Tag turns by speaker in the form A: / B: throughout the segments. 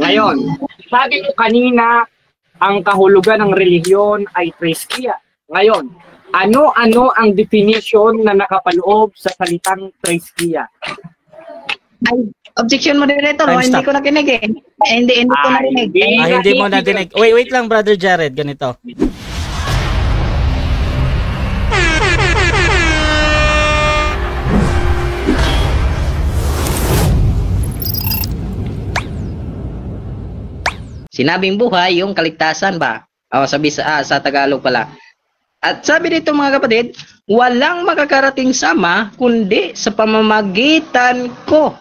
A: Ngayon, sabi ko kanina, ang kahulugan ng relihiyon ay treskia. Ngayon, ano-ano ang definition na nakapaloob sa salitang treskia?
B: Ay, objection moderator,
C: Time
B: hindi
C: stop.
B: ko nakinig eh. Hindi ko narinig.
C: Hindi mo nadinig. Wait lang, Brother Jared. Ganito.
B: Sinabing buhay, yung kaligtasan ba? O, sabi sa Tagalog pala. At sabi dito mga kapatid, walang makakarating sama kundi sa pamamagitan ko.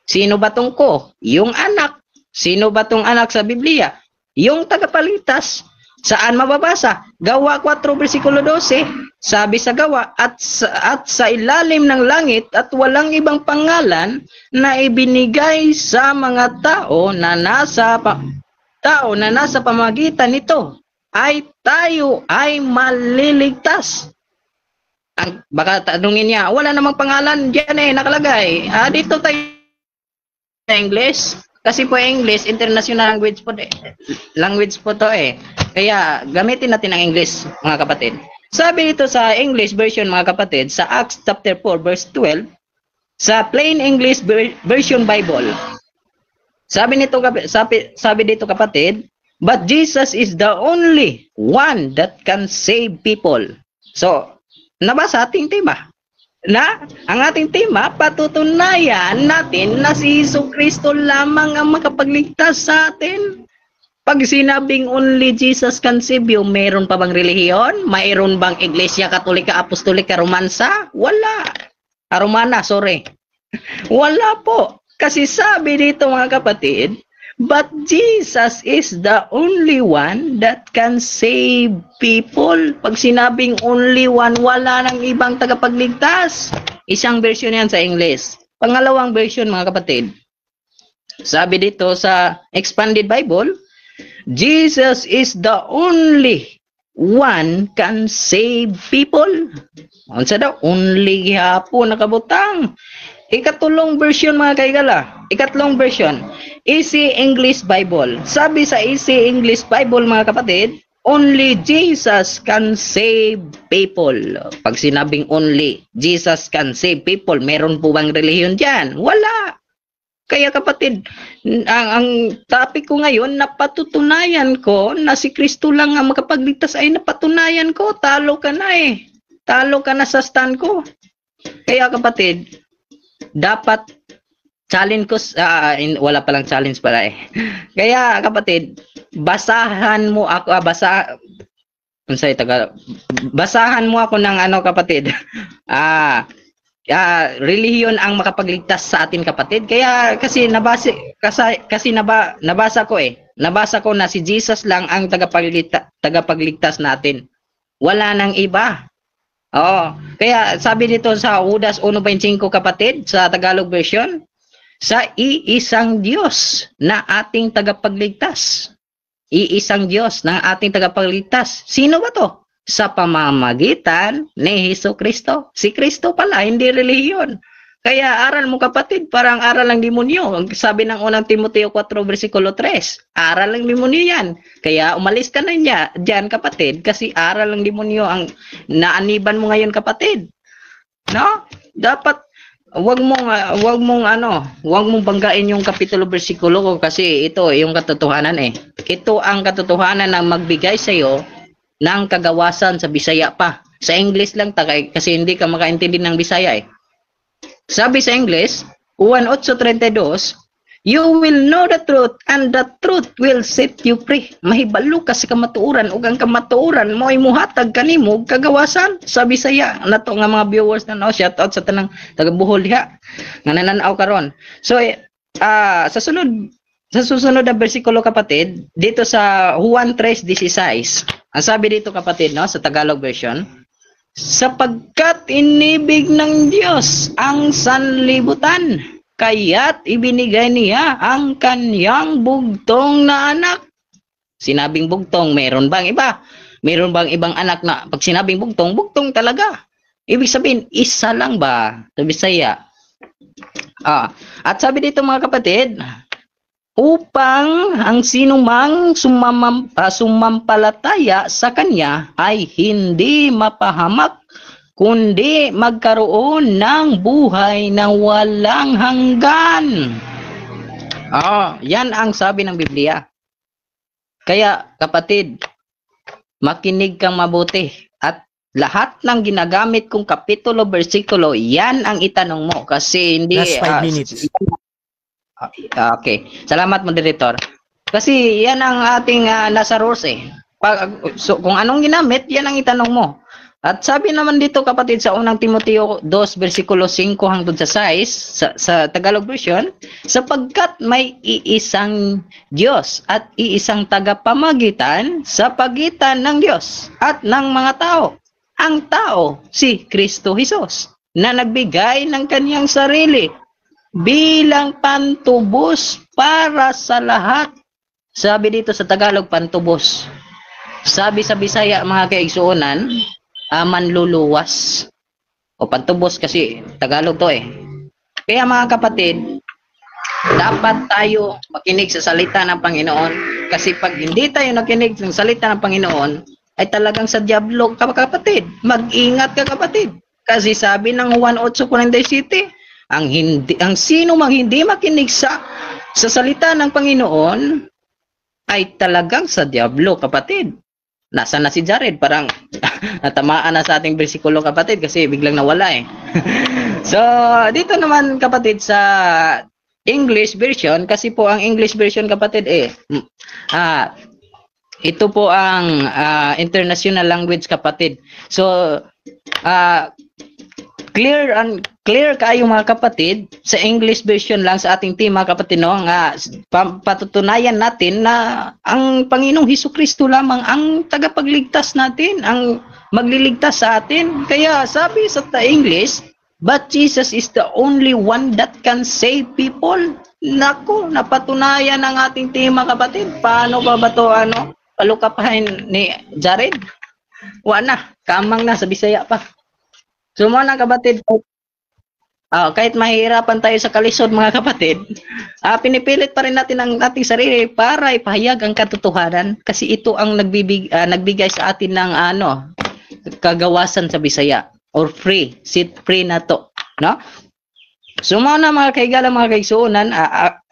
B: Sino ba tong ko? Yung anak. Sino ba tong anak sa Biblia? Yung tagapalitas. Saan mababasa? Gawa 4 versikulo 12. Sabi sa gawa, at sa ilalim ng langit at walang ibang pangalan na ibinigay sa mga tao na nasa pamagitan nito ay tayo ay maliligtas. Baka tanungin niya, wala namang pangalan diyan nakalagay. Dito tayo sa English. Kasi po English, international language po to Kaya gamitin natin ang English mga kapatid. Sabi dito sa English version mga kapatid, sa Acts chapter 4 verse 12, sa Plain English Version Bible. Sabi dito kapatid, but Jesus is the only one that can save people. So, nabasa ating tema. Ang ating tema, patutunayan natin na si Jesucristo lamang ang makapagligtas sa atin. Pag sinabing only Jesus can save you, mayroon pa bang relihiyon? Mayroon bang Iglesia Katolika, Apostolika, Romansa? Wala. Romana, sorry. Wala po. Kasi sabi dito mga kapatid, but Jesus is the only one that can save people. Pag sinabing only one, wala nang ibang tagapagligtas. Isang version yan sa English. Pangalawang version mga kapatid, sabi dito sa Expanded Bible, Jesus is the only one can save people. Unsa daw? Only hapon nakabutang. Ikatlong version mga kaigala. Ikatlong version. Easy English Bible. Sabi sa Easy English Bible mga kapatid, only Jesus can save people. Pag sinabing only, Jesus can save people, meron po bang relihiyon dyan? Wala. Kaya kapatid, ang topic ko ngayon, napatutunayan ko na si Kristo lang ang makapagligtas ay napatunayan ko. Talo ka na Talo ka na sa stand ko. Kaya kapatid, dapat challenge ko, wala palang challenge pala Kaya kapatid, basahan mo ako, basahan mo ako ng kapatid. Relihiyon ang makapagligtas sa atin kapatid. Kaya kasi nabasa ko Nabasa ko na si Jesus lang ang tagapagligtas natin. Wala nang iba. Kaya sabi dito sa Judas 1:25 kapatid sa Tagalog version, sa iisang Diyos na ating tagapagligtas. Iisang Diyos na ating tagapagligtas. Sino ba to? Sa pamamagitan ni Jesucristo. Si Kristo pala, hindi relihiyon. Kaya aral mo kapatid, parang aral ng demonyo. Sabi ng unang Timoteo 4 versikulo 3, aral ng demonyo yan. Kaya umalis ka na dyan kapatid, kasi aral ng demonyo ang naaniban mo ngayon kapatid. No? Dapat wag mong banggain yung kapitulo bersikulo ko, kasi ito yung katotohanan Ito ang katotohanan na magbigay sa iyo ng kagawasan sa Bisaya pa. Sa English lang kasi hindi ka makaintindi ng Bisaya Sabi sa English, Juan 8:32, you will know the truth and the truth will set you free. Mahibalo ka sa kamatuoran ug ang kamatuoran mo'y muhatag kanimo kagawasan sa Bisaya. Nato nga mga viewers na shout out sa tanang taga Bohol diha nga nananaw karon. So sa susunod na bersikulo kapatid, dito sa Juan 3:16, ang sabi dito kapatid sa Tagalog version, sapagkat inibig ng Diyos ang sanlibutan, kaya't ibinigay niya ang kanyang bugtong na anak. Sinabing bugtong, meron bang iba? Meron bang ibang anak na pag sinabing bugtong, bugtong talaga? Ibig sabihin, isa lang ba? Sa Bisaya. At sabi dito mga kapatid, upang ang sinumang sumampalataya sa kanya ay hindi mapahamak, kundi magkaroon ng buhay na walang hanggan. Yan ang sabi ng Biblia. Kaya kapatid, makinig kang mabuti at lahat ng ginagamit kong kapitulo, bersikulo, yan ang itanong mo kasi hindi...
C: Last 5 minutes.
B: Okay. Salamat, moderator. Kasi yan ang ating nasa rules eh. So, kung anong ginamit, yan ang itanong mo. At sabi naman dito kapatid sa unang Timoteo 2 versikulo 5 hanggang sa 6 sa Tagalog version, sapagkat may iisang Diyos at iisang tagapamagitan sa pagitan ng Diyos at ng mga tao. Ang tao, si Kristo Jesus, na nagbigay ng kaniyang sarili bilang pantubos para sa lahat. Sabi dito sa Tagalog, pantubos. Sabi sa Bisaya, mga kaigsuonan, manluluwas. O pantubos kasi Tagalog to eh. Kaya mga kapatid, dapat tayo makinig sa salita ng Panginoon. Kasi pag hindi tayo nakinig sa salita ng Panginoon, ay talagang sa diablo ka kapatid. Mag-ingat ka kapatid. Kasi sabi ng 1:8:47, ang sino mang hindi makinig sa salita ng Panginoon ay talagang sa diablo kapatid. Nasaan na si Jared? Parang natamaan na sa ating bersikulo kapatid kasi biglang nawala eh. So, dito naman kapatid sa English version, kasi po ang English version kapatid ito po ang international language kapatid. So, clear kayo mga kapatid sa English version lang sa ating team mga kapatid, no, nga patutunayan natin na ang Panginoong Hesukristo lamang ang tagapagligtas natin, ang magliligtas sa atin. Kaya sabi sa English, but Jesus is the only one that can save people. Nako, napatunayan ng ating team mga kapatid. Paano ba to palukapahin ni Jared? Wala, kamang na sa Bisaya pa. So mga kapatid, kahit mahirapan tayo sa kalisod mga kapatid, pinipilit pa rin natin ang ating sarili para ipahayag ang katotohanan kasi ito ang nagbigay sa atin ng kagawasan sa Bisaya or free, sit free na to, no? So mga kaigalang mga kaigsuonan,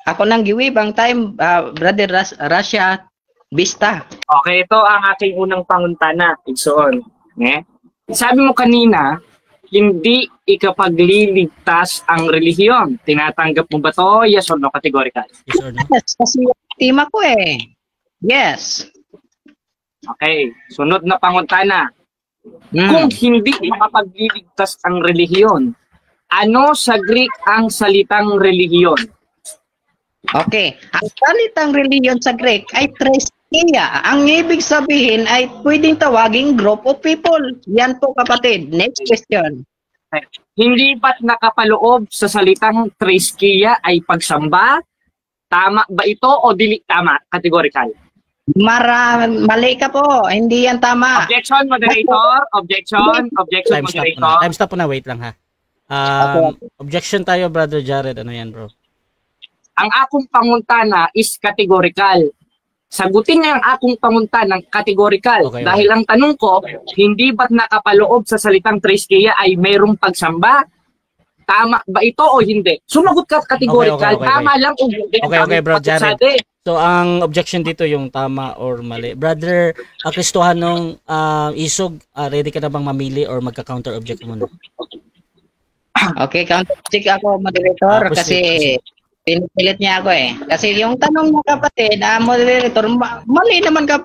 B: ako nang giwib ang time, Brother Russia Vista.
A: Okay, ito ang aking unang panguntana, igsoon. Sabi mo kanina, hindi ikapagliligtas ang relihiyon. Tinatanggap mo ba to? Yes or no? Categorical.
C: Yes or no?
B: Yes, kasi tema ko eh. Yes.
A: Okay. Sunod na panguntana. Kung hindi makapagliligtas ang relihiyon, ano sa Greek ang salitang relihiyon?
B: Okay. Ang salitang relihiyon sa Greek ay threskia. Ang ibig sabihin ay pwedeng tawaging group of people. Yan po kapatid. Next question.
A: Okay. Hindi ba't nakapaloob sa salitang threskia ay pagsamba? Tama ba ito o dili tama? Categorical.
B: Mali ka po. Hindi yan tama.
A: Objection, moderator. Objection, moderator.
C: Time stop po na. Wait lang ha. Objection tayo, Brother Jared. Ano yan, bro?
A: Ang akong panguntana is categorical. Sagutin niya ang akong panguntanang categorical. Okay. Dahil ang tanong ko, hindi ba't nakapaloob sa salitang threskia ay mayroong pagsamba? Tama ba ito o hindi? Sumagot ka categorical. Okay. Tama lang o hindi.
C: Okay, bro, Jared. So, ang objection dito yung tama or mali. Brother Kristohanong Isog, ready ka na bang mamili or magka-counter object muna?
B: Okay, counter object ako, moderator, kasi pinipilit niya ako eh. Kasi yung tanong mo kapatid, moderator, mali naman ka,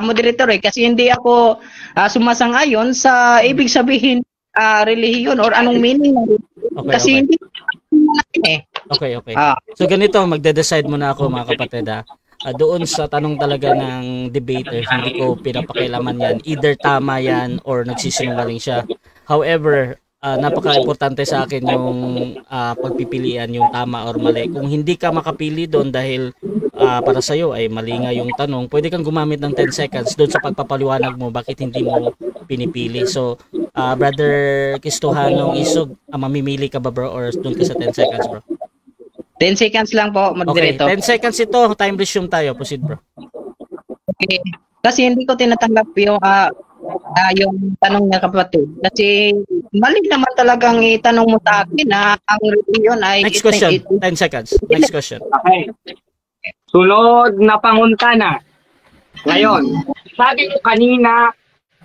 B: moderator eh. Kasi hindi ako sumasang-ayon sa ibig sabihin relihiyon or anong meaning. Kasi hindi natin eh.
C: Okay. So ganito, magde-decide muna ako mga kapatid doon sa tanong talaga ng debater, hindi ko pinapakialaman yan. Either tama yan or nagsisinungaling siya. However, napaka-importante sa akin yung pagpipilian, yung tama or mali. Kung hindi ka makapili doon dahil para sa'yo ay mali nga yung tanong, pwede kang gumamit ng 10 seconds doon sa pagpapaliwanag mo bakit hindi mo pinipili. So, Brother Kristohanong Isog, mamimili ka ba bro or doon ka sa 10 seconds bro?
B: 10 seconds lang po,
C: Okay,
B: moderator.
C: 10 seconds ito. Time resume tayo. Proceed, bro.
B: Okay. Kasi hindi ko tinatanggap yung tanong niya, kapatid. Kasi mali naman talagang itanong mo sa akin na ang reliyon ay...
C: Next question. 10 seconds. Next question.
A: Okay. Sunod na panguntana. Ngayon, sabi ko kanina,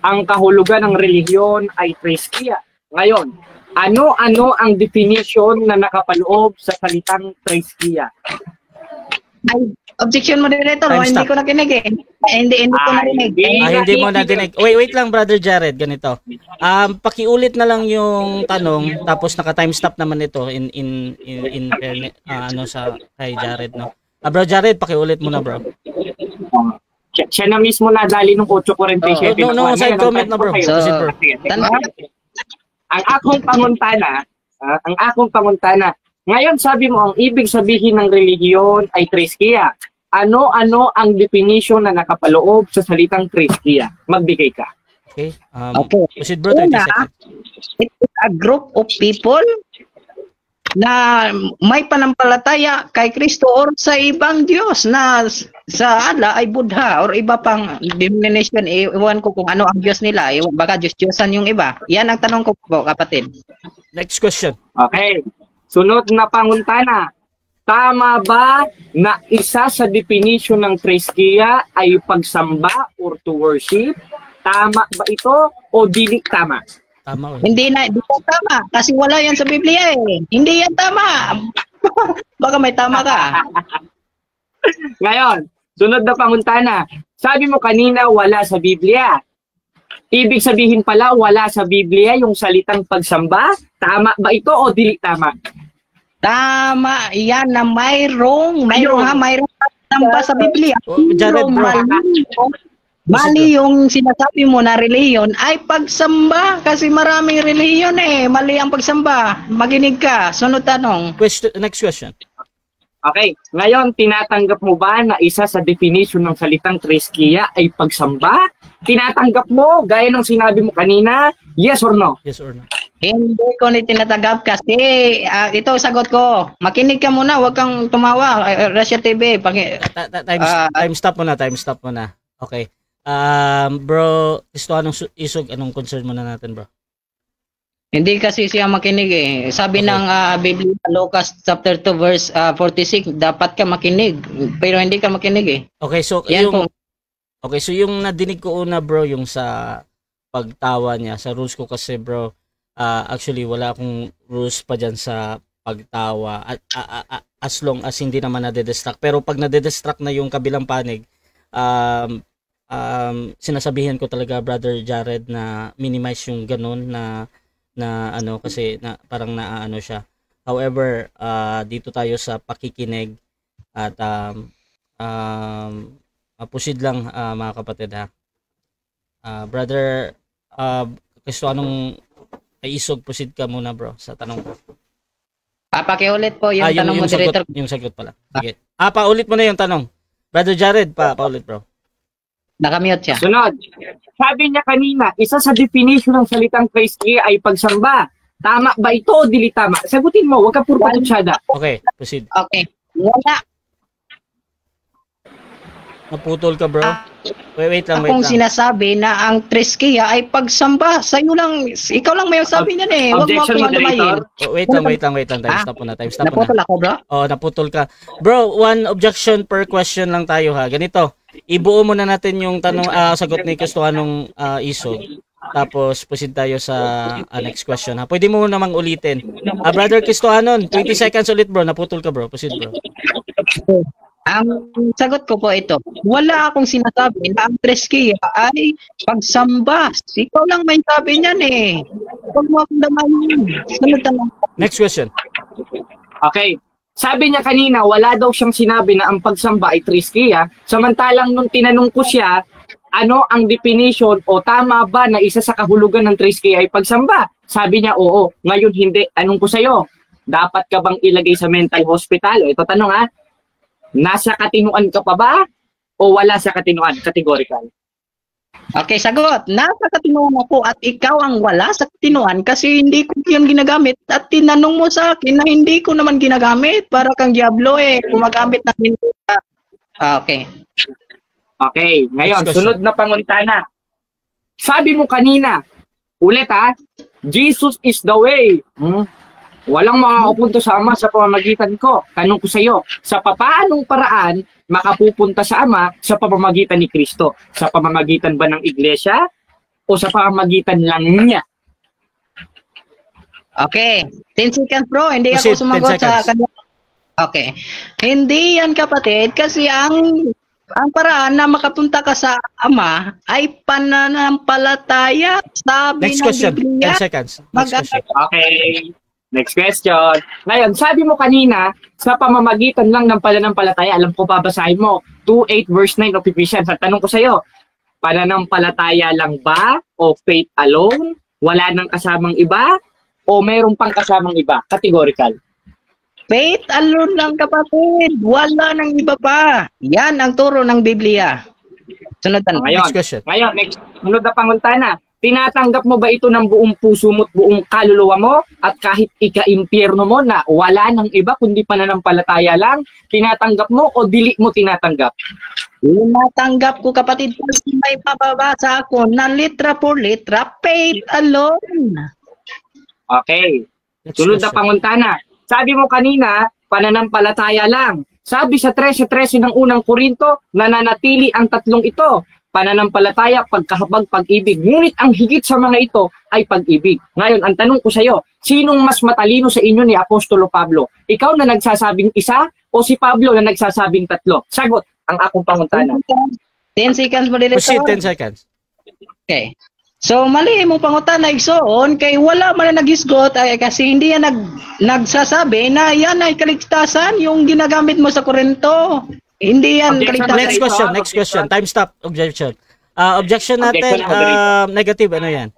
A: ang kahulugan ng relihiyon ay treskia. Ngayon, ano-ano ang definition na nakapaloob sa salitang treskia?
B: Ay, objection, moderator.
C: Time
B: Hindi
C: stop.
B: ko nakinig eh. Hindi ko narinig.
C: Hindi mo nadinig. Wait lang, Brother Jared. Ganito. Pakiulit na lang yung tanong, tapos naka-time stop naman ito in ano sa kay Jared, no? Bro Jared, pakiulit mo na, bro.
A: Siya na mismo nadali ng 8:47.
C: No, side comment na, bro.
B: So,
C: Proceed, bro.
A: Ang akong panguntana. Ngayon, sabi mo, ang ibig sabihin ng relihiyon ay treskia. Ano-ano ang definition na nakapaloob sa salitang treskia? Magbigay ka.
C: Okay.
B: Okay.
C: Proceed, bro. 20
B: Una,
C: seconds.
B: it is a group of people na may panampalataya kay Kristo or sa ibang Diyos na sa ala ay Buddha or iba pang denomination. Iwan ko kung ano ang Diyos nila. Baka Diyos-Diyosan yung iba. Yan ang tanong ko po, kapatid.
C: Next question.
A: Okay. Sunod na panguntana. Tama ba na isa sa definition ng treskia ay pagsamba or to worship? Tama ba ito o dili tama?
C: Tama.
B: Hindi tama kasi wala yan sa Biblia eh. Hindi yan tama. Baka may tama ka.
A: Ngayon, sunod na panguntana. Sabi mo kanina wala sa Biblia. Ibig sabihin pala wala sa Biblia yung salitang pagsamba. Tama ba ito o dili tama?
B: Tama yan na mayroong pagsamba sa Biblia.
C: Jared, bro.
B: Mali yung sinasabi mo na reliyon ay pagsamba kasi maraming reliyon eh. Mali ang pagsamba. Maginig ka. Sunod tanong.
C: Next question.
A: Okay. Ngayon, tinatanggap mo ba na isa sa definition ng salitang treskia ay pagsamba? Tinatanggap mo, gaya ng sinabi mo kanina, yes or no?
C: Yes or no?
B: Hindi ko ni tinatanggap kasi ito sagot ko. Makinig ka muna, huwag kang tumawa. Russia TV.
C: Time stop mo na. Okay. Bro, gusto anong isog, anong concern muna natin, bro?
B: Hindi kasi siya makinig eh. Sabi ng Biblia, Lucas chapter 2 verse 46, dapat ka makinig. Pero hindi ka makinig eh.
C: Okay, so yung nadinig ko una, bro, yung sa pagtawa niya, sa rules ko kasi, bro, actually wala akong rules pa dyan sa pagtawa as long as hindi naman nade-distract. Pero pag nade-distract na yung kabilang panig, sinasabihan ko talaga, Brother Jared, na minimize yung ganun na ano kasi na parang naaano siya. However, dito tayo sa pakikinig at proceed lang, mga kapatid, ha. Brother, gusto anong isog, proceed ka muna, bro, sa tanong ko.
B: Pakiulit po yung tanong mo, Director.
C: Yung sagot pala. Sige. Paulit mo na yung tanong. Brother Jared, paulit, bro.
B: Nakamute siya.
A: Sunod. Sabi niya kanina, isa sa definition ng salitang treskia ay pagsamba. Tama ba ito o dili tama? Sagutin mo, huwag ka puro patutsada.
C: Okay, proceed.
B: Okay. Wala.
C: Naputol ka, bro. Wait lang.
B: Akong sinasabi na ang treskia ay pagsamba. Sa'yo lang, ikaw lang may sabi niyan eh. Huwag mo
A: Objection,
B: akong lumayin.
C: Wait lang. Time stop muna.
B: Naputol ako, bro?
C: Naputol ka. Bro, one objection per question lang tayo, ha. Ganito. Ibuo muna natin yung tanong, sagot ni Kristoanong Isog. Tapos proceed tayo sa next question, ha. Pwede mo namang ulitin. Brother Kristoanon, 20 seconds ulit, bro. Naputol ka, bro. Proceed, bro.
B: Ang sagot ko po ito. Wala akong sinasabi na ang treskia ay pagsamba. Ikaw lang may sabi niyan eh. Huwag mo akong damayin. Sunod tanong.
C: Next question.
A: Okay. Sabi niya kanina, wala daw siyang sinabi na ang pagsamba ay treskia. Samantalang nung tinanong ko siya, ano ang definition o tama ba na isa sa kahulugan ng treskia ay pagsamba? Sabi niya, oo. Ngayon hindi. Tanong ko sa'yo, dapat ka bang ilagay sa mental hospital? Ito tanong, ha? Nasa katinuan ka pa ba o wala sa katinuan? Categorical.
B: Okay, sagot. Nasa katinuan ako at ikaw ang wala sa katinuan kasi hindi ko yun ginagamit. At tinanong mo sa akin na hindi ko naman ginagamit. Para kang diablo gumagamit ng hindi ka. Okay.
A: Okay, ngayon, sunod na panguntana. Sabi mo kanina, ulit Jesus is the way. Walang makakapunta sa Ama sa pamamagitan ko. Tanong ko sa iyo, sa papaanong paraan makapupunta sa Ama sa pamamagitan ni Kristo? Sa pamamagitan ba ng iglesia o sa pamamagitan lang niya?
B: Okay. 10 seconds bro, hindi ako sumagot sa kanya. Okay. Hindi yan kapatid kasi ang paraan na makapunta ka sa Ama ay pananampalataya. Sabi
C: Next
B: ng
C: question.
B: Biblia.
C: 10 seconds. Next question.
A: Okay. Next question. Ngayon, sabi mo kanina, sa pamamagitan lang ng pananampalataya, alam ko babasahin mo, 2:8 verse 9 of Ephesians. At tanong ko sa iyo, pananampalataya lang ba o faith alone? Wala nang kasamang iba? O mayroon pang kasamang iba? Categorical.
B: Faith alone lang kapatid. Wala nang iba pa. Yan ang turo ng Biblia. Sunod na.
C: Next question.
A: Ngayon, next. Sunod na panguntana. Tinatanggap mo ba ito ng buong puso mo at buong kaluluwa mo at kahit ika-impyerno mo na wala nang iba kundi pananampalataya lang, tinatanggap mo o dili mo tinatanggap?
B: Tinatanggap ko kapatid kasi may pababasa ako na litra por litra, faith alone.
A: Okay. Sunod na panguntana. Sabi mo kanina, pananampalataya lang. Sabi sa 13:13 ng unang Korinto, nananatili ang tatlong ito. Pananampalataya, pagkahabag, pag-ibig. Ngunit ang higit sa mga ito ay pag-ibig. Ngayon, ang tanong ko sa iyo, sinong mas matalino sa inyo ni Apostolo Pablo? Ikaw na nagsasabing isa o si Pablo na nagsasabing tatlo? Sagot ang akong panguntana.
B: 10 seconds mo dito.
C: Proceed, 10 seconds.
B: Okay. So, mali mo pangutana igsoon kay wala man na nagisgot kasi hindi yan nagsasabi na yan ay kaligtasan yung ginagamit mo sa Korinto. Hindi yan kaligtasan.
C: Next question. Time stop. Objection. Objection natin, negative. Ano yan?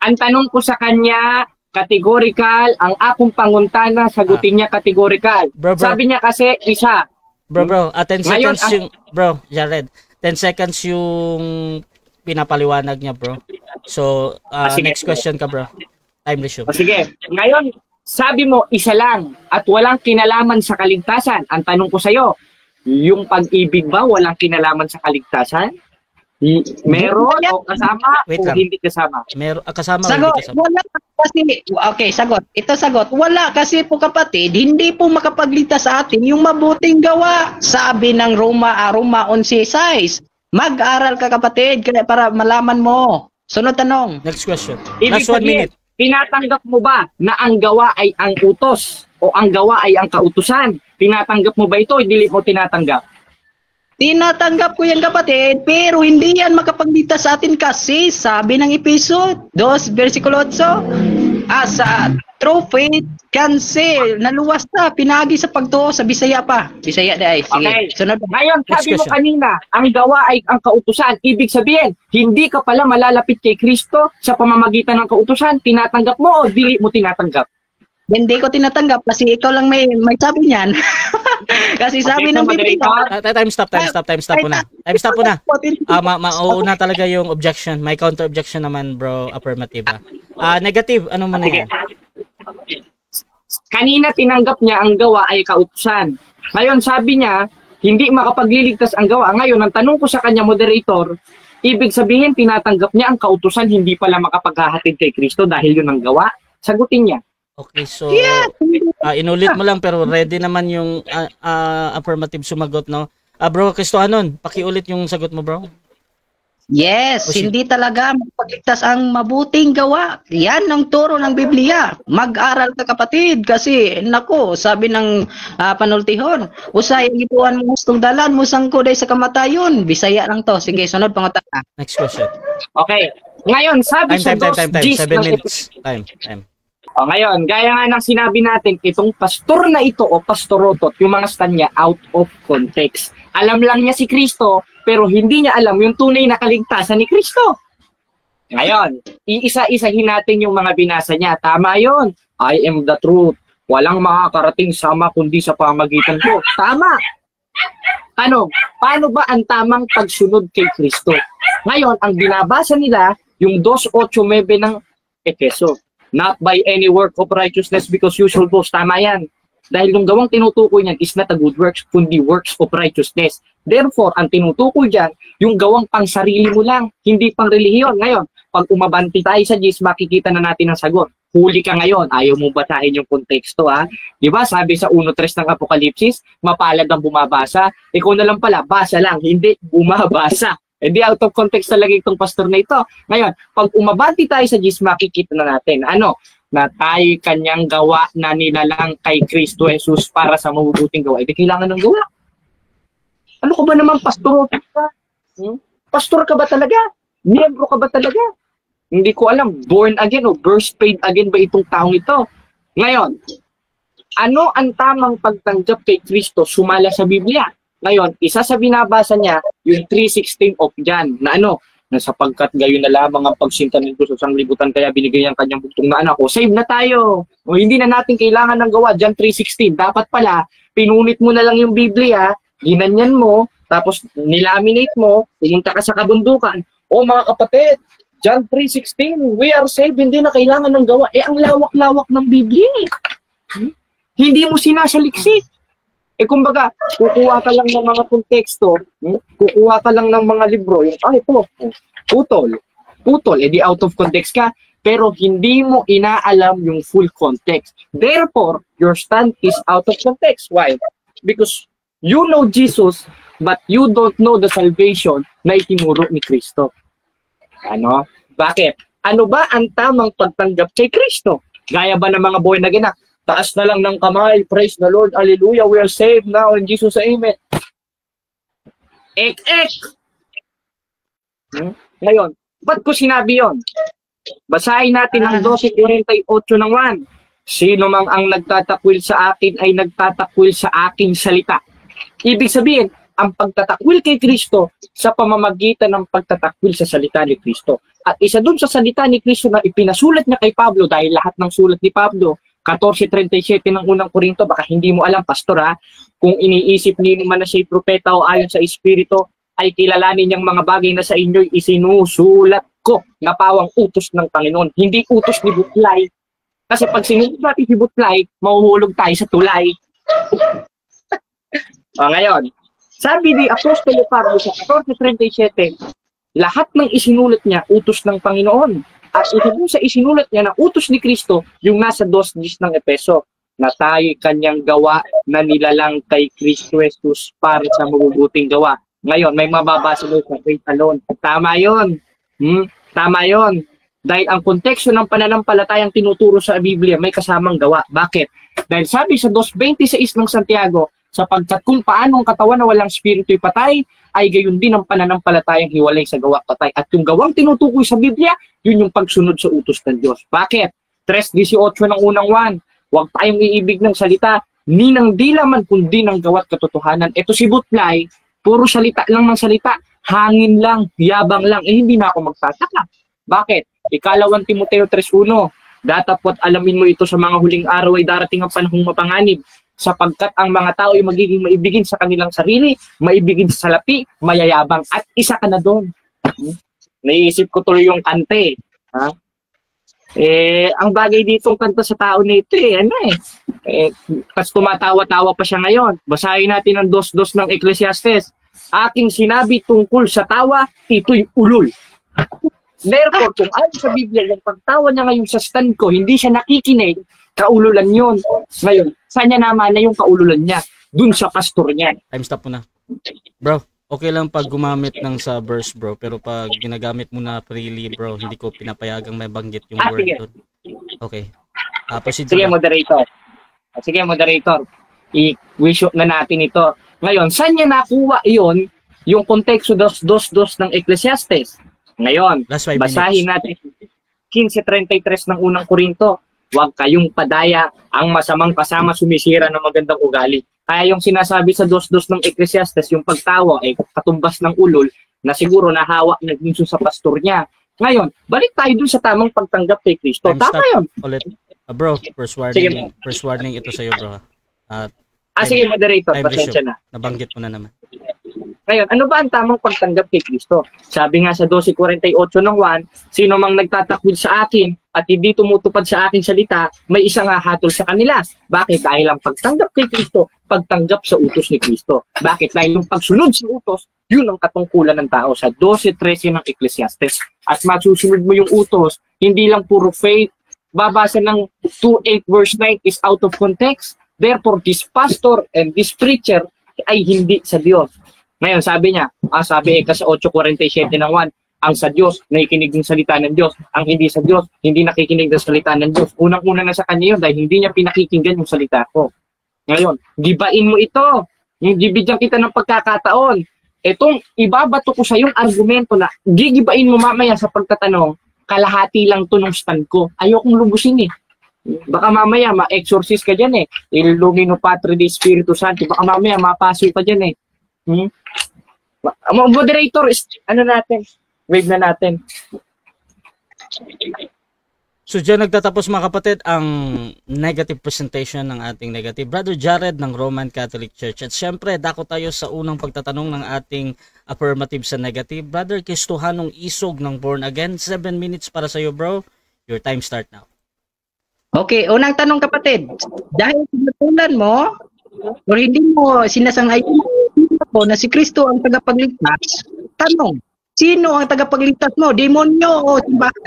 A: Ang tanong ko sa kanya, categorical. Ang akong panguntana, sagutin niya categorical.
C: Bro.
A: Sabi niya kasi, isa.
C: Bro, 10 seconds yung... Bro, Jared, 10 seconds yung pinapaliwanag niya, bro. So, next question ka, bro. Time resume.
A: Sige. Ngayon, sabi mo, isa lang at walang kinalaman sa kaligtasan. Ang tanong ko sa'yo, yung pag-ibig ba walang kinalaman sa kaligtasan? Meron o kasama o hindi kasama?
C: Meron kasama
B: sagot,
C: o hindi kasama?
B: Wala kasi, okay, sagot. Ito sagot. Wala kasi po kapatid, hindi po makapagligtas sa atin yung mabuting gawa. Sabi ng Roma 11:6. Mag-aral ka kapatid para malaman mo. Sunod tanong.
C: Next question.
A: Ibig
C: Last 1 minute.
A: Tinatanggap mo ba na ang gawa ay ang utos o ang gawa ay ang kautusan? Tinatanggap mo ba ito? Hindi mo tinatanggap?
B: Tinatanggap ko yan kapatid, pero hindi yan makapagligtas sa atin kasi sabi ng Episo 2 versikulo 8, sa true faith kasi naluwas na, pinagi sa pagtuo sa Bisaya pa. Bisaya dahil. Sige,
A: okay.
B: Sunod.
A: Ngayon, sabi mo kanina, ang gawa ay ang kautusan. Ibig sabihin, hindi ka pala malalapit kay Kristo sa pamamagitan ng kautusan. Tinatanggap mo o dili mo tinatanggap?
B: Hindi ko tinatanggap kasi ikaw lang may sabi niyan. Kasi sabi ng Biblia.
C: Time stop muna. Time stop muna. Mauuna talaga yung objection. May counter objection naman, bro. Affirmative. Negative, ano mo na yan?
A: Kanina tinanggap niya ang gawa ay kautusan. Ngayon sabi niya, hindi makapagliligtas ang gawa. Ngayon, ang tanong ko sa kanya, moderator, ibig sabihin tinatanggap niya ang kautusan, hindi pala makapaghahatid kay Kristo dahil yun ang gawa? Sagutin niya.
C: Okay, so inulit mo lang pero ready naman yung affirmative sumagot, no? Bro, Kristohanon, pakiulit yung sagot mo, bro.
B: Yes, hindi talaga magpagligtas ang mabuting gawa. Yan ang turo ng Biblia. Mag-aral ka kapatid kasi nako, sabi ng panultihon, usay gipuan mo gustong dalan mo sangkoday sa kamatayon. Bisaya lang to. Sige, sunod pangutana.
C: Next question.
A: Okay. Ngayon, sabi sa
C: time. 7 minutes. Time.
A: O ngayon, gaya nga ng sinabi natin, itong pastor na ito o pastorotot, yung mga stand niya out of context. Alam lang niya si Kristo, pero hindi niya alam yung tunay na kaligtasan ni Kristo. Ngayon, iisa-isahin natin yung mga binasa niya. Tama yon. I am the truth. Walang makakarating sama kundi sa pamagitan ko. Tama. Tanong, paano ba ang tamang pagsunod kay Kristo? Ngayon, ang binabasa nila, yung 2:8-9 ng Efeso. Not by any work of righteousness because you shall boast. Tama yan. Dahil yung gawang tinutukoy niyan is not a good works, kundi works of righteousness. Therefore, ang tinutukoy dyan, yung gawang pang sarili mo lang, hindi pang relihiyon. Ngayon, pag umabanti tayo sa GIS, makikita na natin ang sagot. Huli ka ngayon, ayaw mo basahin yung konteksto, ha? Di ba? Sabi sa 1:3 ng Apokalipsis, mapalad ang bumabasa. Ikaw na lang pala, basa lang, hindi bumabasa. Hindi out of context talaga itong pastor na ito. Ngayon, pag umabanti tayo sa GIS, makikita na natin, na tayo kanyang gawa na nilalang kay Kristo Jesus para sa mabubuting gawa. Hindi kailangan ng gawa. Ano ka ba naman, pastor? Pastor ka ba talaga? Miyembro ka ba talaga? Hindi ko alam, born again o birth paid again ba itong taong ito? Ngayon, ano ang tamang pagtanggap kay Kristo sumala sa Biblia? Ngayon, isa sa binabasa niya, yung 3:16 of John, na na sapagkat gayon na lamang ang pagsinta ng Diyos sa sanglibutan kaya binigay ang kanyang bugtong na anak ko. Save na tayo. O hindi na natin kailangan ng gawa. John 3:16. Dapat pala, pinunit mo na lang yung Biblia, ginanyan mo, tapos nilaminate mo, pumunta ka sa kabundukan. O mga kapatid, John 3:16, we are saved, hindi na kailangan ng gawa. Ang lawak-lawak ng Biblia. Hindi mo sinasaliksik. Kumbaga, kukuha ka lang ng mga konteksto, kukuha ka lang ng mga libro, putol, di out of context ka, pero hindi mo inaalam yung full context. Therefore, your stand is out of context. Why? Because you know Jesus, but you don't know the salvation na itinuro ni Kristo. Bakit? Ano ba ang tamang pagtanggap kay Kristo? Gaya ba ng mga boy na ginak? Taas na lang ng kamay, praise the Lord, hallelujah, we are saved now in Jesus' amen. Ek. Ngayon, ba't ko sinabi yon? Basahin natin ang 12:48 ng 1. Sino mang ang nagtatakwil sa akin ay nagtatakwil sa aking salita. Ibig sabihin, ang pagtatakwil kay Kristo sa pamamagitan ng pagtatakwil sa salita ni Kristo. At isa dun sa salita ni Kristo na ipinasulat niya kay Pablo, dahil lahat ng sulat ni Pablo, 14:37 ng unang Korinto, baka hindi mo alam, pastor, kung iniisip niyo man na siya'y propeta o ayon sa Espiritu, ay kilalanin niyang mga bagay na sa inyo'y isinusulat ko na pawang utos ng Panginoon. Hindi utos ni Butlay. Kasi pag sinulat natin si Butlay, mahuhulog tayo sa tulay. Ngayon, sabi ni Apostolo Pablo sa 14:37, lahat ng isinulat niya, utos ng Panginoon. At ito sa isinulat niya na utos ni Kristo, yung nasa 2:10 ng Efeso, na tayo kanyang gawa na nilalang kay Kristo Jesus para sa mabubuting gawa. Ngayon, may mababasa mo sa faith alone. Tama yun. Tama yun. Dahil ang konteksto ng pananampalatayang tinuturo sa Biblia may kasamang gawa. Bakit? Dahil sabi sa 2:26 ng Santiago, sapagkat kung paanong katawan na walang spiritu'y patay, ay gayon din ang pananampalatayang hiwalay sa gawa patay. At yung gawang tinutukoy sa Biblia, yun yung pagsunod sa utos ng Diyos. Bakit? 3:18 ng unang 1, huwag tayong iibig ng salita, ni ng dila man kundi ng gawa't katotohanan. Ito si Butlay, puro salita lang ng salita, hangin lang, yabang lang, hindi na ako magsasaka. Bakit? Ikalawang Timoteo 3:1, datapot alamin mo ito sa mga huling araw ay darating ang panahong mapanganib, sapagkat ang mga tao ay magiging maibigin sa kanilang sarili, maibigin sa salapi, mayayabang, at isa ka na doon. Naiisip ko tuloy yung kante. Ang bagay ditong kanta sa tao nito kasi tumatawa-tawa pa siya ngayon. Basahin natin ang 2:2 ng Ecclesiastes. Aking sinabi tungkol sa tawa, ito'y ulol. Therefore, kung ayon sa Biblia, yung pagtawa niya ngayon sa stand ko, hindi siya nakikinig, kaululan yon. Ngayon, saan niya naman na yung kaululan niya? Dun sa pastor niya.
C: Time stop mo na. Bro, okay lang pag gumamit ng sa verse, bro. Pero pag ginagamit mo na freely, bro, hindi ko pinapayagang may banggit yung word
A: sige.
C: doon. Okay. Proceed.
A: Sige, moderator. Sige, moderator. I-wish na natin ito. Ngayon, saan niya nakuha iyon? Yung konteksto 2:2 ng Ecclesiastes. Ngayon, basahin natin 15:33 ng unang Korinto. Huwag kayong padaya, ang masamang kasama sumisira ng magandang ugali. Kaya yung sinasabi sa 2:2 ng Ecclesiastes, yung pagtawa ay katumbas ng ulol na siguro nahawa na minsan sa pastor niya. Ngayon, balik tayo dun sa tamang pagtanggap kay Kristo. Tama yun.
C: Ulit. Bro, first warning ito sa'yo, bro.
A: Sige, moderator, pasensya na.
C: Nabanggit mo na naman.
A: Ngayon, ano ba ang tamang pagtanggap kay Kristo? Sabi nga sa 12:48 ng 1, sino mang nagtatakwil sa akin at hindi tumutupad sa aking salita, may isang hahatol sa kanila. Bakit? Dahil ang pagtanggap kay Kristo, pagtanggap sa utos ni Kristo. Bakit? Dahil yung pagsunod sa utos, yun ang katungkulan ng tao sa 12:13 ng Ecclesiastes. At masusunod mo yung utos, hindi lang puro faith. Babasa ng 2:8 verse 9 is out of context. Therefore, this pastor and this preacher ay hindi sa Diyos. Ngayon, sabi niya, sabi sa 8:47 ng 1, ang sa Diyos, nakikinig ng salita ng Diyos. Ang hindi sa Diyos, hindi nakikinig ng salita ng Diyos. Unang-una na sa kanya yun dahil hindi niya pinakikinggan yung salita ko. Ngayon, gibain mo ito. Yung bibigyan kita ng pagkakataon. Itong ibabato ko sa yung argumento na gigibain mo mamaya sa pagtatanong, kalahati lang to ng stand ko. Ayokong lubusin eh. Baka mamaya ma-exorcist ka dyan eh. Il Lumino Patri Dei Spiritu Santo. Baka mamaya mapaso ka dyan eh. Moderator, ano natin? Wave na natin.
C: So dyan nagtatapos mga kapatid ang negative presentation ng ating negative. Brother Jared ng Roman Catholic Church. At syempre, dako tayo sa unang pagtatanong ng ating affirmative sa negative. Brother Kristohanong Isog ng Born Again. 7 minutes para sa iyo, bro. Your time start now.
B: Okay, unang tanong kapatid. Dahil sinutulan mo, o hindi mo sinasang-ayon ko na si Kristo ang tagapagligtas, tanong, sino ang tagapagligtas mo? Demonyo o simbahan?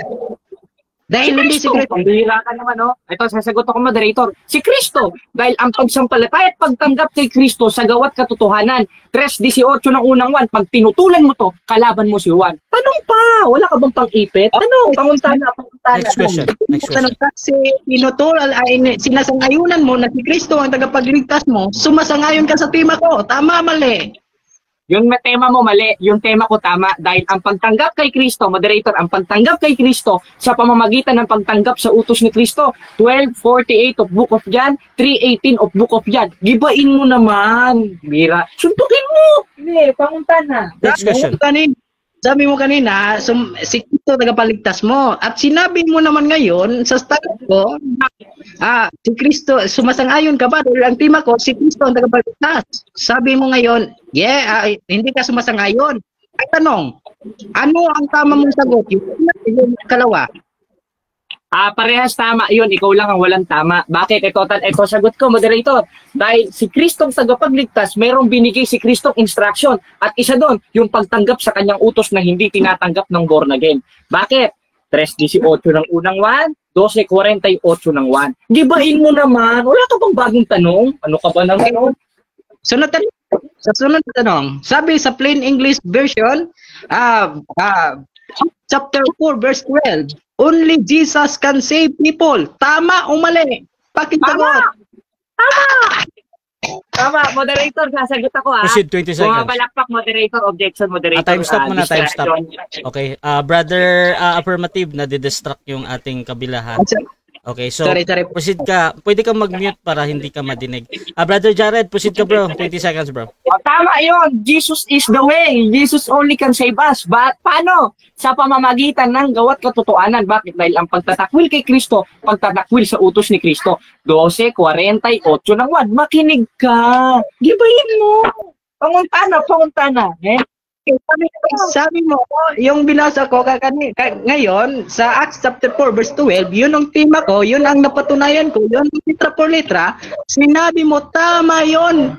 B: Dahil hindi si Kristo.
A: Pambihira ka naman, no? Ito, sasagot ako, moderator. Si Kristo. Dahil ang pagsampalataya at pagtanggap kay Kristo sa gawat katotohanan. 3:18 ng unang 1, pag tinutulan mo to, kalaban mo si Juan. Tanong pa! Wala ka bang pang-ipit? Tanong, panguntana.
C: Next question. Next question.
B: Kasi tinutulan ay sinasangayunan mo na si Kristo ang tagapagligtas mo, sumasangayon ka sa tema ko. Tama, mali.
A: Yung tema mo mali, yung tema ko tama. Dahil ang pagtanggap kay Kristo, moderator, ang pagtanggap kay Kristo sa pamamagitan ng pagtanggap sa utos ni Kristo, 12:48 of Book of John, 3:18 of Book of John. Gibain mo naman, Mira. Suntukin mo! Hindi, panguntana.
C: Next question.
B: Sabi mo kanina, si Kristo tagapagligtas mo. At sinabi mo naman ngayon sa start ko, si Kristo, sumasang-ayon ka ba? Dahil ang tema ko, si Kristo ang tagapagligtas. Sabi mo ngayon, hindi ka sumasang-ayon. Ang tanong, ano ang tama mong sagot? Yung kalawa.
A: Parehas tama yun, ikaw lang ang walang tama. Bakit? Ito sagot ko, moderator. Dahil si Kristong tagapagligtas, merong binigay si Kristong instruction. At isa doon, yung pagtanggap sa kanyang utos na hindi tinatanggap ng born again. Bakit? 3:18 ng unang 1, 12:48 ng 1. Gibain mo naman. Wala ka bang bagong tanong? Ano ka ba naman?
B: Sunod na tanong. Sabi sa plain English version, chapter 4, verse 12, only Jesus can save people. Tama o mali? Pakitagot.
A: Tama, moderator, sasagot ako
C: Proceed, 20 seconds.
A: Bumabalapak, moderator, objection, moderator.
C: Time stop muna, time stop. Okay, brother affirmative, na distract yung ating kabilahan. Okay, so
B: sorry.
C: Proceed ka. Pwede kang mag-mute para hindi ka madinig. Brother Jared, proceed ka bro. 20 seconds bro.
A: Tama yun. Jesus is the way. Jesus only can save us. Paano? Sa pamamagitan ng gawat katotohanan. Bakit? Dahil ang pagtatakwil kay Kristo, pagtatakwil sa utos ni Kristo. 12:48 ng 1. Makinig ka. Gibayin mo. Panguntana.
B: Sabi mo, yung binasa ko ngayon sa Acts chapter 4 verse 12, yun ang tema ko, yun ang napatunayan ko, yun litra por litra. Sinabi mo tama yun.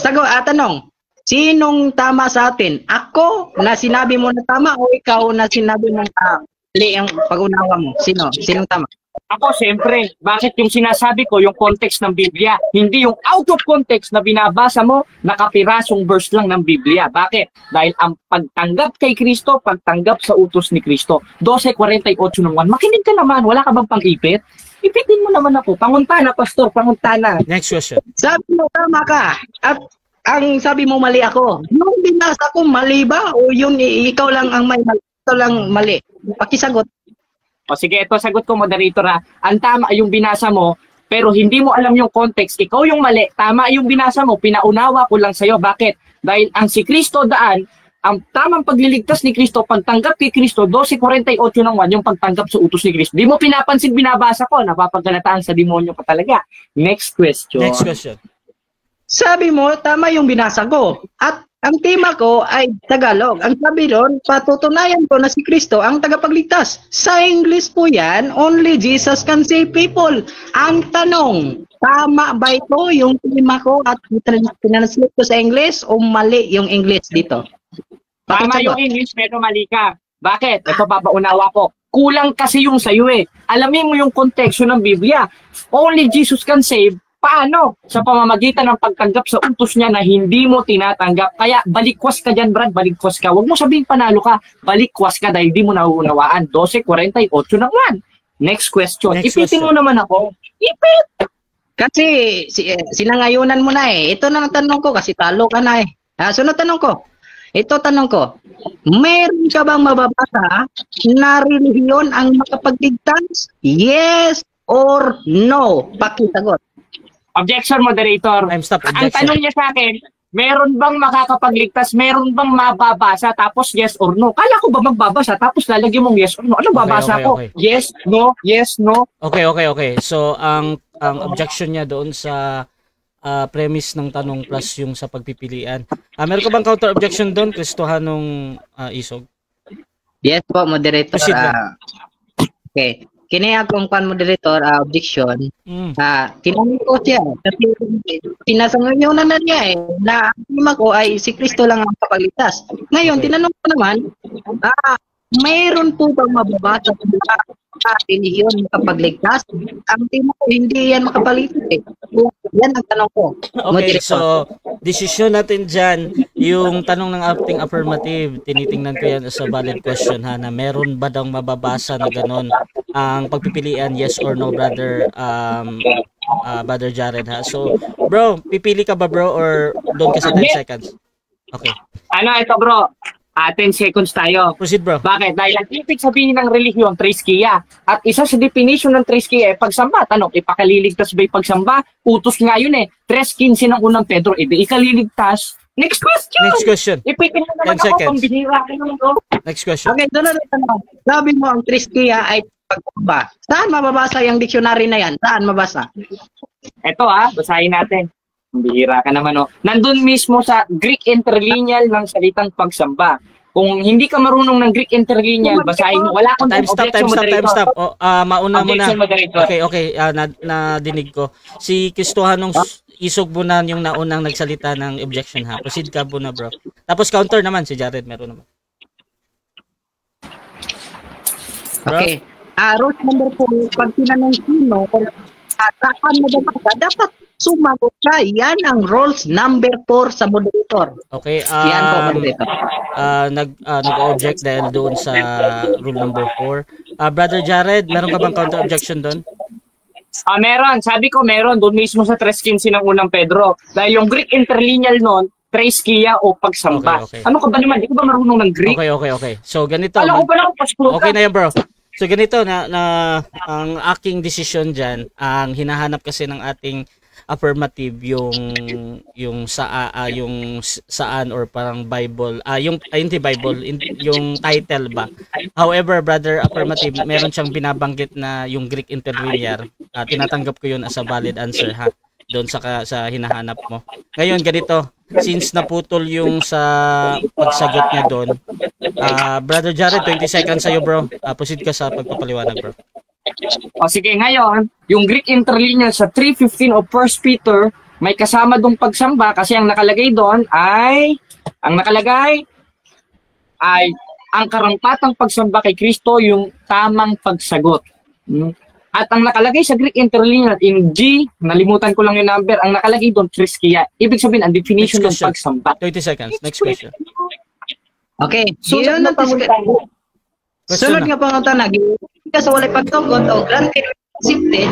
B: Tanong, sinong tama sa atin? Ako na sinabi mo na tama o ikaw na sinabi mo na mali ang pag-unawa mo? Sinong tama?
A: Ako, siyempre, bakit yung sinasabi ko, yung context ng Biblia, hindi yung out of context na binabasa mo, nakapirasong verse lang ng Biblia. Bakit? Dahil ang pagtanggap kay Kristo, pagtanggap sa utos ni Kristo. 12:48 ng 1. Makinig ka naman, wala ka bang pang-ipit? Ipitin mo naman ako. Panguntana, pastor, panguntana.
C: Next question.
B: Sabi mo, tama ka. At ang sabi mo, mali ako. Yung binasa ko, mali ba? O yun, ikaw lang ang mali? Pakisagot.
A: O sige, ito sagot ko, moderator ha. Ang tama yung binasa mo, pero hindi mo alam yung context. Ikaw yung mali. Tama yung binasa mo, pinaunawa ko lang sa'yo. Bakit? Dahil ang si Kristo daan, ang tamang pagliligtas ni Kristo, pagtanggap kay Kristo, 12:48 ng 1, yung pagtanggap sa utos ni Kristo. Di mo pinapansin, binabasa ko, napapagalataan sa demonyo pa talaga. Next question.
C: Next question.
B: Sabi mo, tama yung binasa ko. At Ang tema ko ay Tagalog. Ang sabi doon, patutunayan ko na si Kristo ang tagapagligtas. Sa English po yan, only Jesus can save people. Ang tanong, tama ba ito yung tema ko at tinanslate ko sa English o mali yung English dito?
A: Tama yung English, pero mali ka. Bakit? Ito papaunawa ko. Kulang kasi yung sayo eh. Alamin mo yung konteksto ng Biblia. Only Jesus can save. Paano? Sa pamamagitan ng pagtanggap sa utos niya na hindi mo tinatanggap. Kaya balikwas ka dyan, Brad. Balikwas ka. Huwag mo sabihin panalo ka. Balikwas ka dahil di mo nauunawaan. 12:48 ng 1. Next question. Ipitin mo naman ako. Ipit!
B: Kasi sinangayunan mo na eh. Ito na ang tanong ko kasi talo ka na eh. Sunod tanong ko. Ito tanong ko. Meron ka bang mababasa na relihiyon ang makapagligtas? Yes or no? Pakisagot.
A: Objection, moderator. Ang tanong niya sa akin, meron bang makakapagligtas? Meron bang mababasa? Tapos yes or no. Kala ko ba magbabasa? Tapos lalagyan mong yes or no. Ano babasa ko? Yes, no, yes, no.
C: Okay. So, ang objection niya doon sa premise ng tanong plus yung sa pagpipilian. Meron ka bang counter objection doon, Kristohanong Isog?
B: Yes po, moderator. Okay. Kini akong moderator objection. Tinanong ko siya kasi sinasangayon na niya eh na ang tema ko ay si Kristo lang ang kapagligtas. Ngayon tinanong ko naman, mayroon po bang mababasa sa relihiyon makapagligtas? Ang tema ko hindi yan makapagligtas eh. Yan ang tanong ko.
C: Okay, so desisyon natin dyan, yung tanong ng ating affirmative, tinitingnan ko yan as a valid question ha, na meron ba daw mababasa na ganon ang pagpipilian, yes or no, brother Brother Jared ha. So, bro, pipili ka ba bro or doon ka sa 10 seconds? Okay.
A: Ano ito bro? 10 seconds tayo.
C: Proceed bro.
A: Bakit? Dahil ang ibig sabihin ng relihiyon, triskia. At isa sa definition ng triskia ay pagsamba. Tanong, ipakaliligtas ba yung pagsamba? Utos nga yun eh. 3:15 ng unang Pedro, ikaliligtas. Next question. Ipitin mo naman ako kung binira ka naman bro.
C: Next question.
B: Okay, doon na tanong. Sabi mo ang triskia ay pagsamba. Saan mababasa yung dictionary na yan? Saan mabasa?
A: Ito basahin natin. Bihira ka naman Nandun mismo sa Greek interlineal ng salitang pagsamba. Kung hindi ka marunong ng Greek interlineal, basahin mo. Wala akong
C: time stop. Mauna mo na. Okay. Nadinig ko. Si Kristohanong Isog Bunan yung naunang nagsalita ng objection ha. Proceed ka muna bro. Tapos counter naman si Jared meron naman. Bro? Okay.
B: Root number 4, pag tinanong sino, saan mababasa, dapat sumagot ka. Yan ang rules number 4 sa moderator.
C: Okay.
B: Yan po, moderator.
C: Nag-object dahil doon sa rule number 4. Brother Jared, meron ka bang counter objection doon?
A: Meron. Sabi ko meron. Doon mismo sa 3:15 ng unang Pedro. Dahil yung Greek interlineal nun, triskia o pagsamba. Okay. Ano ka ba naman? Di ko ba marunong ng Greek?
C: Okay. So, ganito.
A: Alam ko pala kung paspulutan.
C: Okay na yan, bro. So, ganito na ang aking decision dyan, ang hinahanap kasi ng ating affirmative yung saan or parang Bible hindi Bible yung title ba. However, brother affirmative, meron siyang binabanggit na yung Greek interlinear. Tinatanggap ko yun as a valid answer ha doon sa hinahanap mo. Ngayon ganito, since naputol yung sa pagsagot niya doon, brother Jared, 20 seconds sa'yo bro. Proceed ka sa pagpapaliwanag bro.
A: Sige, ngayon, yung Greek interlinear sa 3:15 of 1 Peter, may kasama dong pagsamba kasi ang nakalagay doon ay ang karampatang pagsamba kay Kristo yung tamang pagsagot. At ang nakalagay sa Greek interlinear in G, nalimutan ko lang yung number, ang nakalagay doon, triskia. Ibig sabihin, ang definition ng pagsamba.
C: 30 seconds. Next question.
B: Okay. Sunod nga pangutana. Sa walay pagtugot o granted sifte,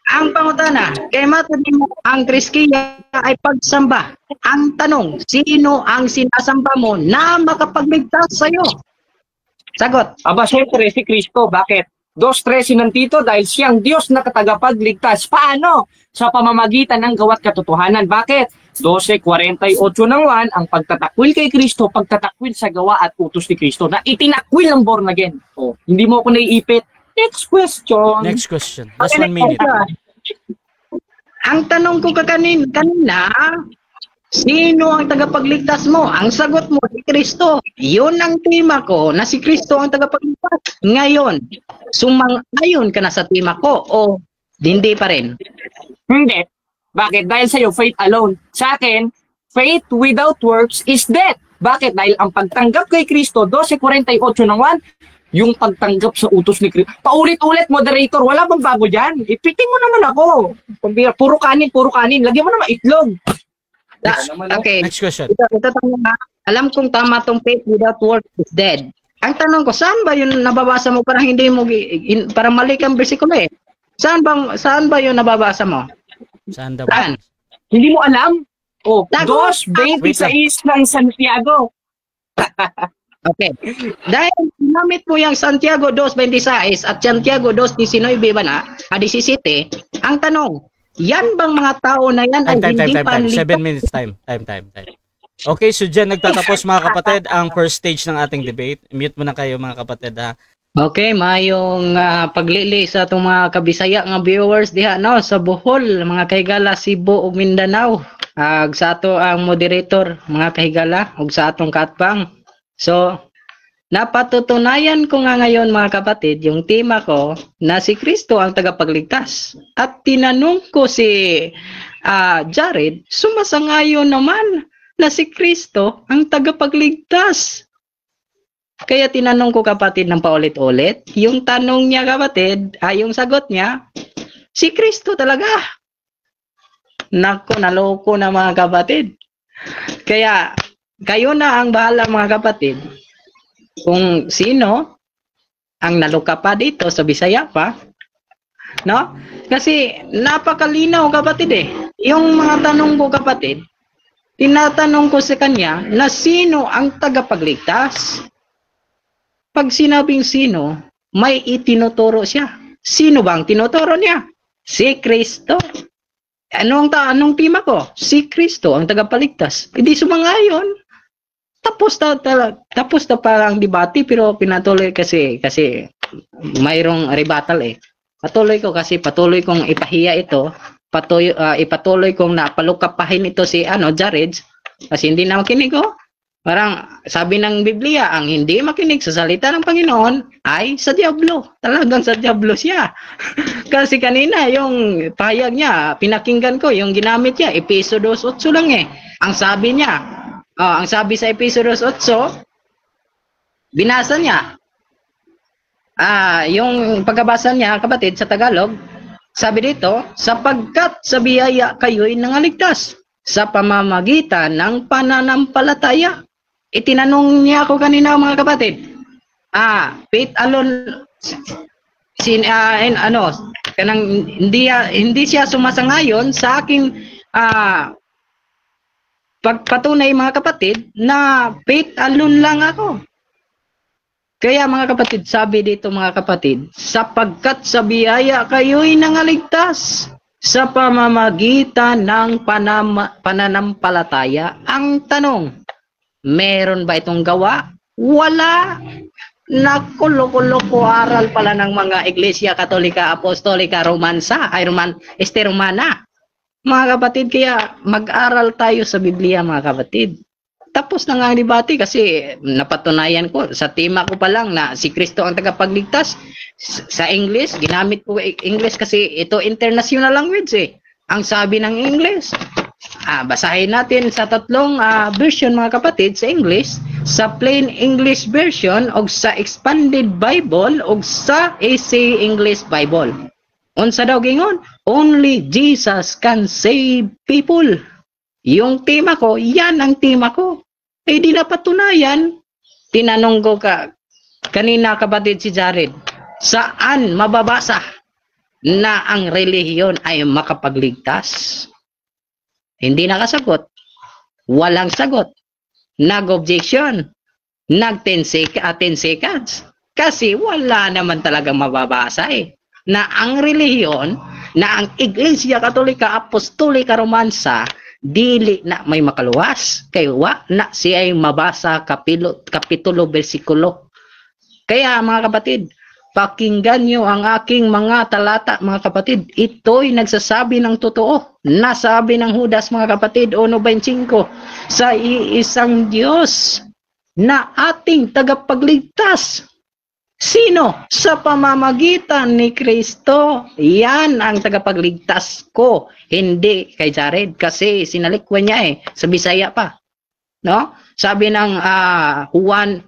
B: ang pangutana, kay matod mo ang triskia ay pagsamba. Ang tanong, sino ang sinasamba mo na makapagligtas sa'yo? Sagot.
A: Siyempre, si Kristo. Bakit? 2:13 ng Tito dahil siyang Diyos na katagapagligtas. Paano? Sa pamamagitan ng gawa't katotohanan. Bakit? 12:48 ng 1, ang pagtatakwil kay Kristo, pagtatakwil sa gawa at utos ni Kristo na itinakwil ng born again. Hindi mo ako naiipit. Next question.
C: Last 1 minute.
B: Ang tanong ko kanina, Sino ang tagapagligtas mo? Ang sagot mo, si Kristo. Yun ang tema ko, na si Kristo ang tagapagligtas. Ngayon, sumang-ayon ka na sa tema ko o hindi pa rin?
A: Hindi. Bakit? Dahil sa'yo, faith alone. Sa akin, faith without works is death. Bakit? Dahil ang pagtanggap kay Kristo, 12:48 ng 1, yung pagtanggap sa utos ni Kristo. Paulit-ulit, moderator, wala bang bago dyan? Ipitin mo naman ako. Puro kanin. Lagyan mo naman itlog.
B: Okay.
C: Next question.
B: Ito tama. Alam kong tama tong faith without works is dead. Ang tanong ko, saan ba yun nababasa mo para hindi mo, para mali kang bersikulo eh? Saan ba yun nababasa mo?
C: Saan daw?
B: Saan?
A: Hindi mo alam? Oh,
B: Tago.
A: 2:26 ng Santiago.
B: Okay. Dahil ginamit mo yung Santiago 2:26 at Santiago 2:19 ba na, 17, ang tanong, yan bang mga tao na yan ay hindi
C: Time. 7 minutes time. Okay, so dyan nagtatapos mga kapatid ang first stage ng ating debate. Mute muna kayo mga kapatid ha.
B: Okay, mayong paglili sa itong mga kabisaya nga viewers diha no, sa Bohol, mga kahigala, Cebu ug Mindanao. Sa ato ang moderator, mga kahigala, ug sa atong katbang. So, napatutunayan ko nga ngayon mga kapatid, yung tema ko na si Kristo ang tagapagligtas. At tinanong ko si Jared, sumasangayon naman na si Kristo ang tagapagligtas. Kaya tinanong ko kapatid ng paulit-ulit, yung tanong niya kapatid, yung sagot niya, si Kristo talaga. Nako, naloko na mga kapatid. Kaya, kayo na ang bahala mga kapatid kung sino ang naluka pa dito sa Bisaya pa. No? Kasi napakalinaw kapatid eh. Yung mga tanong ko kapatid, tinatanong ko sa kanya na sino ang tagapagligtas. Pag sinabing sino, may itinuturo siya. Sino bang tinuturo niya? Si Kristo. Anong tema ko? Si Kristo ang tagapagligtas. Hindi sumangayon. Tapos na parang debate pero pinatuloy kasi mayroong rebuttal eh. Patuloy kong ipahiya ito. Ipatuloy kong napalukapahin ito si Jared kasi hindi na makinig ko. Parang sabi ng Biblia, ang hindi makinig sa salita ng Panginoon ay sa diablo. Talagang sa diablo siya. Kasi kanina yung pahayag niya, pinakinggan ko, yung ginamit niya, Episodio 8 lang eh. Ang sabi sa Episodio 8, binasa niya. Yung pagkabasa niya, kapatid, sa Tagalog, sabi dito, sapagkat sa biyaya kayo'y nangaligtas sa pamamagitan ng pananampalataya. Itinanong niya ako kanina mga kapatid. Faith alone, hindi siya sumasangayon sa aking pagpatunay mga kapatid na faith alone lang ako. Kaya mga kapatid, sabi dito mga kapatid, sapagkat sa biyaya kayo'y nangaligtas sa pamamagitan ng pananampalataya. Ang tanong, meron ba itong gawa? Wala. Nakulo-kulo aral pala ng mga Iglesia Katolika, Apostolika, Romana. Mga kapatid, kaya mag-aral tayo sa Biblia mga kapatid. Tapos na nga ang debate kasi napatunayan ko, sa tema ko pa lang na si Kristo ang tagapagligtas. Sa English, ginamit ko English kasi ito international language eh. Ang sabi ng English, basahin natin sa tatlong version mga kapatid sa English, sa plain English version o sa expanded Bible o sa AC English Bible. Unsa daw gingon? Only Jesus can save people. Yung tema ko, yan ang tema ko. Eh di napatunayan. Tinanong ko kanina kapatid si Jared, saan mababasa na ang relihiyon ay makapagligtas? Hindi nakasagot. Walang sagot. Nag-objection. Nag-10 seconds. Kasi wala naman talagang mababasa eh. Na ang relihiyon, na ang Iglesia Katolika, Apostolika, Romansa, dili na may makaluwas. Kaya na siya ay mabasa kapitulo, bersikulo. Kaya mga kapatid, Pakinggan niyo ang aking mga talata, mga kapatid. Ito'y nagsasabi ng totoo. Nasabi ng Judas, mga kapatid, 1:25, sa iisang Diyos na ating tagapagligtas. Sino? Sa pamamagitan ni Kristo. Yan ang tagapagligtas ko. Hindi kay Jared kasi sinalikwa niya sa Bisaya pa. No? Sabi ng Juan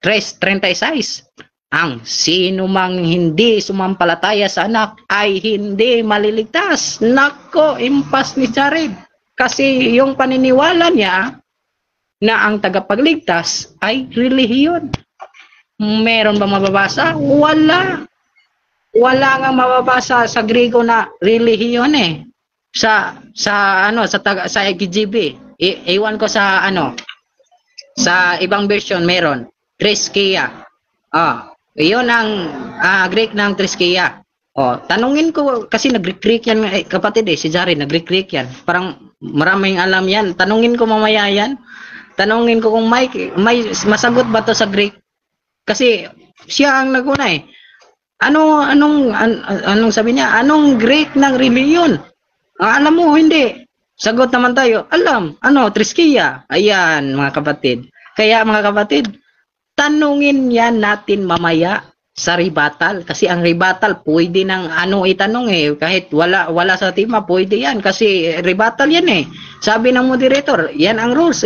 B: 3:36, ang sino mang hindi sumampalataya sa anak ay hindi maliligtas. Nako, impas ni Jared. Kasi yung paniniwala niya na ang tagapagligtas ay relihiyon. Meron ba mababasa? Wala. Wala nga mababasa sa Griego na relihiyon Sa KJV. Iwan ko sa sa ibang version meron. Triskeia. Iyon ang Greek ng Triskeia. Tanungin ko kasi nag-Greek yan kapatid si Jared nag-Greek yan. Parang maraming alam yan. Tanungin ko mamaya yan. Tanungin ko kung may masagot ba to sa Greek. Kasi siya ang naguna Anong sabi niya? Anong Greek ng reliyon? Alam mo, hindi. Sagot naman tayo. Alam. Triskeia. Ayan, mga kapatid. Kaya mga kapatid, tanungin yan natin mamaya sa rebuttal. Kasi ang rebuttal, pwede ng itanong Kahit wala sa tema, pwede yan. Kasi rebuttal yan Sabi ng moderator, yan ang rules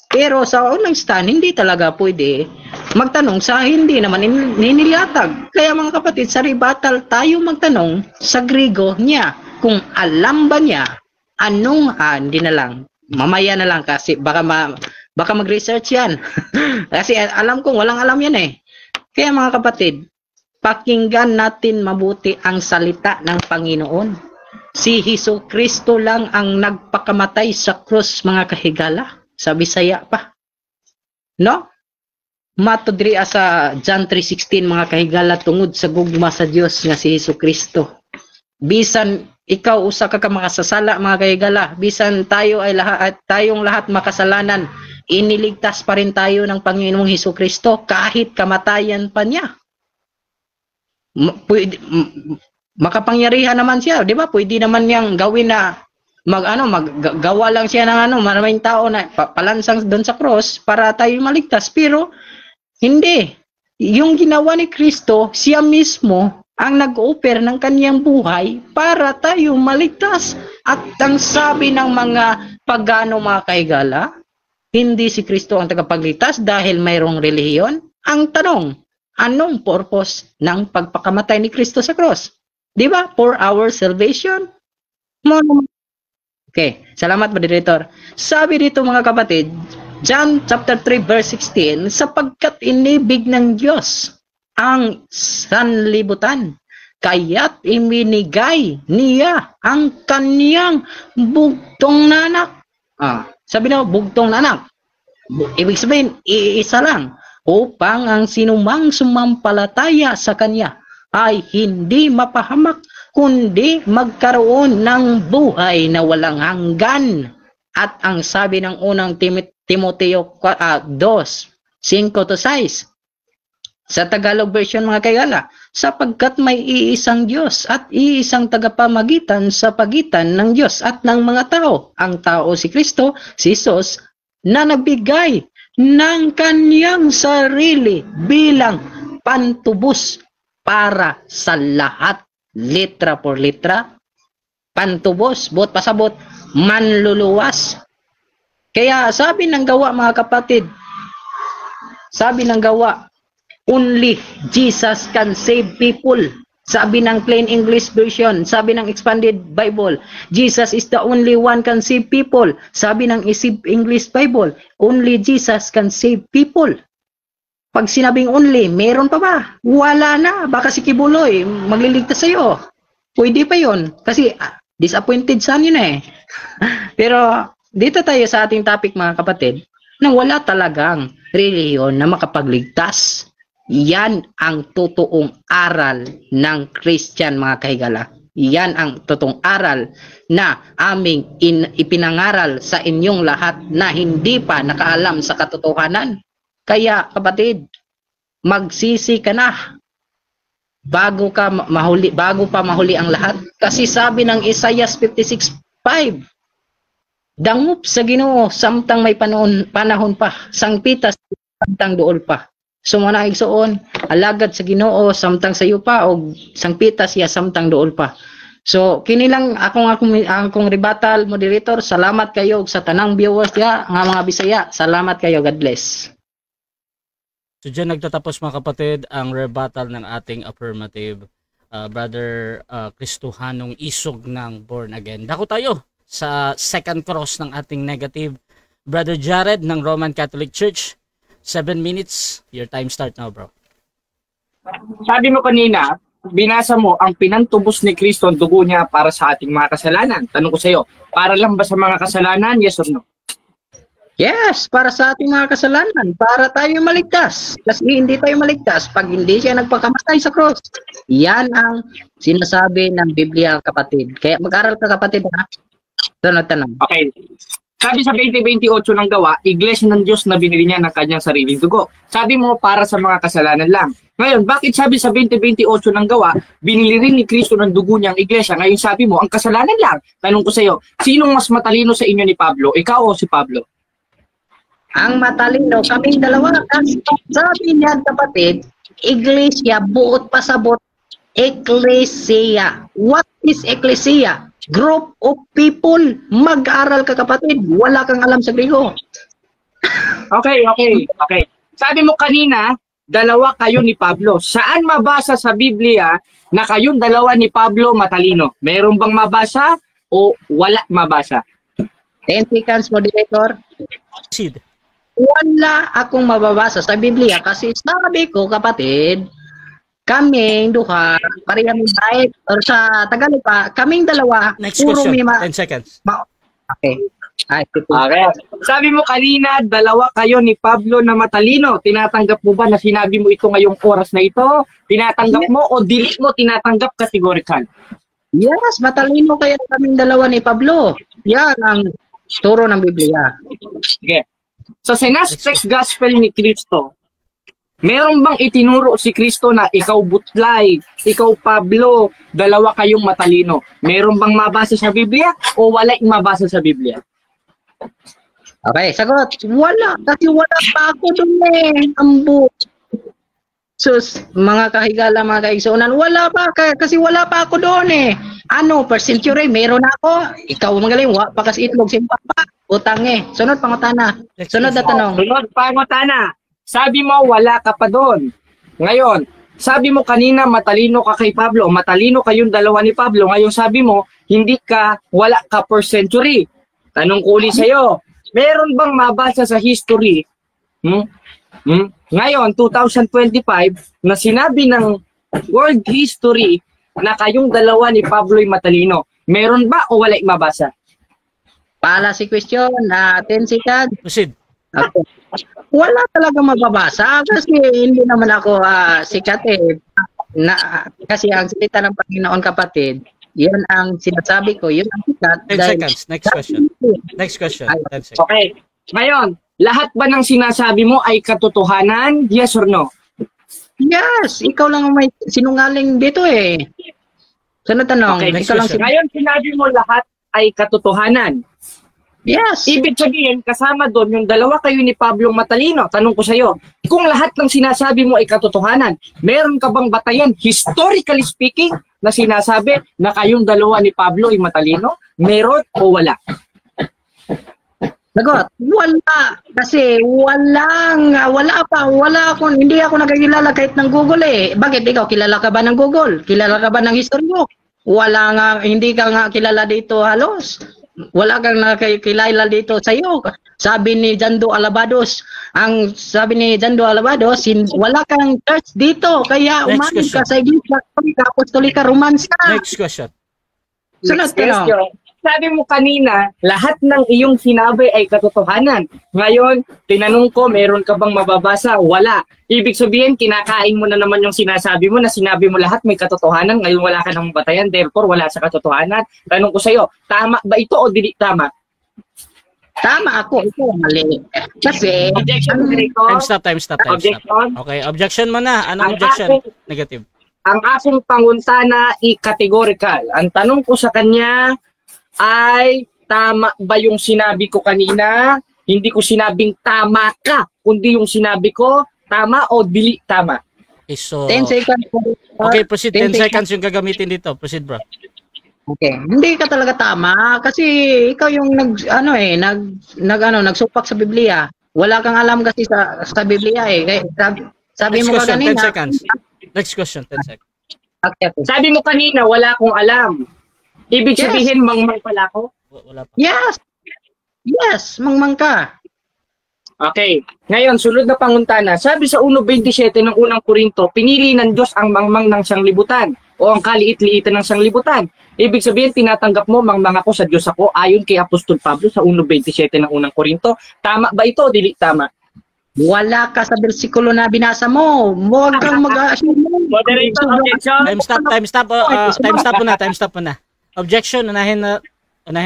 B: Pero sa unang stand, hindi talaga pwede magtanong sa hindi naman ninilatag. Kaya mga kapatid, sa rebuttal tayo magtanong sa Griego niya. Kung alam ba niya, hindi na lang. Mamaya na lang kasi baka mag-research yan. Kasi alam kong walang alam yan Kaya mga kapatid, pakinggan natin mabuti ang salita ng Panginoon. Si Jesucristo lang ang nagpakamatay sa krus, mga kahigala. Sa Bisaya pa. No? Matodri sa John 3:16, mga kahigala, tungod sa gugma sa Dios nga si Jesucristo. Bisan ikaw usa ka makasasala, mga kahigala, bisan tayo ay tayong lahat makasalanan, iniligtas pa rin tayo ng Panginoong Jesucristo kahit kamatayan pa niya. Makapangyarihan naman siya, di ba? Pwede naman niyang gawin na maggawa lang siya ng maraming tao na palansang doon sa cross para tayo maligtas. Pero hindi. Yung ginawa ni Kristo, siya mismo ang nag-offer ng kaniyang buhay para tayo maligtas. At ang sabi ng mga pagano, mga kahigala, hindi si Kristo ang tagapagligtas dahil mayroong relihiyon. Ang tanong, anong purpose ng pagpakamatay ni Kristo sa cross? Di ba? For our salvation? Okay, salamat moderator. Sabi dito mga kapatid, John chapter 3 verse 16, sapagkat inibig ng Diyos ang sanlibutan, kaya't iminigay niya ang kaniyang bugtong na anak. Sabi na, bugtong na anak. Ibig sabihin, iisa lang, upang ang sinumang sumampalataya sa kanya ay hindi mapahamak, kundi magkaroon ng buhay na walang hanggan. At ang sabi ng unang Timoteo 2:5-6 sa Tagalog version, mga kahigala, sapagkat may iisang Diyos at iisang tagapamagitan sa pagitan ng Diyos at ng mga tao, ang tao si Kristo, si Jesus, na nagbigay ng kaniyang sarili bilang pantubos para sa lahat. Litra por litra, pantubos, bot pasabot, manluluwas. Kaya sabi ng gawa, mga kapatid, sabi ng gawa, only Jesus can save people. Sabi ng Plain English Version, sabi ng Expanded Bible, Jesus is the only one can save people. Sabi ng Isip English Bible, only Jesus can save people. Pag sinabing only, meron pa ba? Wala na. Baka si Kibuloy, magliligtas sa'yo. Pwede pa yon kasi disappointed sa na Pero dito tayo sa ating topic, mga kapatid, na wala talagang relihiyon na makapagligtas. Yan ang totoong aral ng Christian, mga kahigala. Yan ang totoong aral na aming ipinangaral sa inyong lahat na hindi pa nakaalam sa katotohanan. Kaya kapatid, magsisi ka na bago pa mahuli ang lahat. Kasi sabi ng Isaiah 56:5, dangop sa Ginoo samtang may panahon pa, sangpitas samtang duol pa. So muna igsuon, alagad sa Ginoo samtang sayo pa og sangpitas siya samtang duol pa. So kini lang akong rebuttal, moderator. Salamat kayo sa tanang viewers nga mga Bisaya. Salamat kayo. God bless.
C: So dyan nagtatapos mga kapatid ang rebuttal ng ating affirmative Brother Kristohanong Isog ng Born Again. Dako tayo sa second cross ng ating negative. Brother Jared ng Roman Catholic Church. 7 minutes. Your time start now, bro.
A: Sabi mo kanina, binasa mo ang pinantubos ni Kristo ang dugo niya para sa ating mga kasalanan. Tanong ko sa iyo, para lang ba sa mga kasalanan? Yes or no?
B: Yes, para sa ating mga kasalanan, para tayo maligtas. Kasi hindi tayo maligtas pag hindi siya nagpakamatay sa cross. Yan ang sinasabi ng Biblia, kapatid. Kaya mag-aral ka, kapatid, ha? Tanong.
A: Okay. Sabi sa 20:28 ng Gawa, Iglesia ng Diyos na binili niya ng kanyang sariling dugo. Sabi mo, para sa mga kasalanan lang. Ngayon, bakit sabi sa 20:28 ng Gawa, binili rin ni Kristo ng dugo niyang iglesia? Ngayon sabi mo, ang kasalanan lang. Tanong ko sa iyo, sinong mas matalino sa inyo ni Pablo? Ikaw o si Pablo?
B: Ang matalino, kaming dalawa. Kasi sabi niya, kapatid, iglesia, buot pasabot, ecclesia. What is ecclesia? Group of people. Mag-aral ka, kapatid. Wala kang alam sa Griego.
A: Okay. Sabi mo kanina, dalawa kayo ni Pablo. Saan mabasa sa Biblia na kayong dalawa ni Pablo matalino? Meron bang mabasa o wala mabasa?
B: 10 seconds, moderator.
C: Sid.
B: Wala akong mababasa sa Biblia kasi sabi ko, kapatid, kaming duha, parehang kahit or sa Tagalog pa, kaming dalawa.
C: Next question, 10 seconds.
B: Okay.
A: Okay. Sabi mo kanina, dalawa kayo ni Pablo na matalino. Tinatanggap mo ba na sinabi mo ito ngayong oras na ito? Tinatanggap mo o dili mo tinatanggap categorical?
B: Yes, matalino kaya kaming dalawa ni Pablo. Yan ang turo ng Biblia.
A: Okay. Sa Synastic Gospel ni Kristo, meron bang itinuro si Kristo na ikaw Butlay, ikaw Pablo, dalawa kayong matalino? Meron bang mabasa sa Biblia o wala mabasa sa Biblia?
B: Okay, sagot. Wala. Kasi wala pa ako doon Ambo. Sus, mga kahigala, mga kaigsunan, wala pa. Kasi wala pa ako doon Ano, per century, meron ako. Ikaw magaling, pa kasi itlog, simpa pa. Utang Sunod pangutana. Sunod na tanong.
A: Sunod pangutana. Sabi mo, wala ka pa doon. Ngayon, sabi mo kanina, matalino ka kay Pablo. Matalino kayong dalawa ni Pablo. Ngayon sabi mo, wala ka per century. Tanong ko ulit sa'yo, meron bang mabasa sa history? Ngayon, 2025, na sinabi ng world history na kayong dalawa ni Pablo ay matalino. Meron ba o wala mabasa?
B: Pala si question na 10 seconds.
C: Proceed.
B: Okay. Wala talaga mababasa kasi hindi naman ako sikat kasi ang salita ng Panginoon, kapatid, yun ang sinasabi ko, yun ang sikat.
C: 10 seconds. Next question. 10 seconds.
A: Okay. Ngayon, lahat ba ng sinasabi mo ay katotohanan? Yes or no?
B: Yes. Ikaw lang ang may sinungaling dito Sunod tanong.
A: Okay,
B: ikaw lang
A: ngayon, sinabi mo lahat ay katotohanan.
B: Yes.
A: Ibig sabihin, kasama doon yung dalawa kayo ni Pablo matalino. Tanong ko sa iyo, kung lahat ng sinasabi mo ay katotohanan, meron ka bang batayan, historically speaking, na sinasabi na kayong dalawa ni Pablo ay matalino? Meron o wala?
B: Sagot, wala. Kasi wala ako, hindi ako nagkakilala kahit ng Google Bakit ikaw, kilala ka ba ng Google? Kilala ka ba ng history mo? Wala nga, hindi ka nga kilala dito halos. Wala kang nakikilala dito sa iyo. Sabi ni Jando Alabados, wala kang church dito. Kaya umani ka sa Iglesia Apostolika Romansa.
C: Next question.
B: Sunod tanong.
A: Sabi mo kanina, lahat ng iyong sinabi ay katotohanan. Ngayon, tinanong ko, meron ka bang mababasa? Wala. Ibig sabihin, kinakain mo na naman yung sinasabi mo na sinabi mo lahat may katotohanan. Ngayon wala ka nang batayan, therefore wala sa katotohanan. Tanong ko sa iyo, tama ba ito o dili tama?
B: Tama ako, ikaw mali. Kasi,
A: Objection, Director.
C: Time stop.
A: Objection.
C: Okay, objection mo na. Anong objection? Negative.
A: Ang aking panguntana i-categorical. Ang tanong ko sa kanya ay tama ba yung sinabi ko kanina? Hindi ko sinabing tama ka, kundi yung sinabi ko tama o dili tama.
C: Okay, so
B: 10 seconds.
C: Okay, proceed. 10 seconds yung gagamitin dito. Proceed, bro.
B: Okay, hindi ka talaga tama kasi ikaw yung nagsupak sa Biblia. Wala kang alam kasi sa Biblia eh. Sabi
C: Next
B: mo
C: question,
B: kanina.
C: 10 seconds. Next question, 10 seconds.
B: Okay.
A: Sabi mo kanina wala akong alam. Ibig sabihin mangmang pala ako?
C: Wala pa.
B: Yes. Yes, mangmang ka.
A: Okay. Ngayon, sunod na panguntana. Sabi sa 1.27 ng unang Korinto, pinili ng Diyos ang mangmang ng sanglibutan o ang kaliit-liitan ng sanglibutan. Ibig sabihin, tinatanggap mo mangmang ako sa Diyos ako ayon kay Apostol Pablo sa 1.27 ng unang Korinto. Tama ba ito o dili tama?
B: Wala ka sa bersikulo na binasa mo. Huwag kang mag-assume.
A: Moderator, objection.
C: Time stop po na. Objection, unahin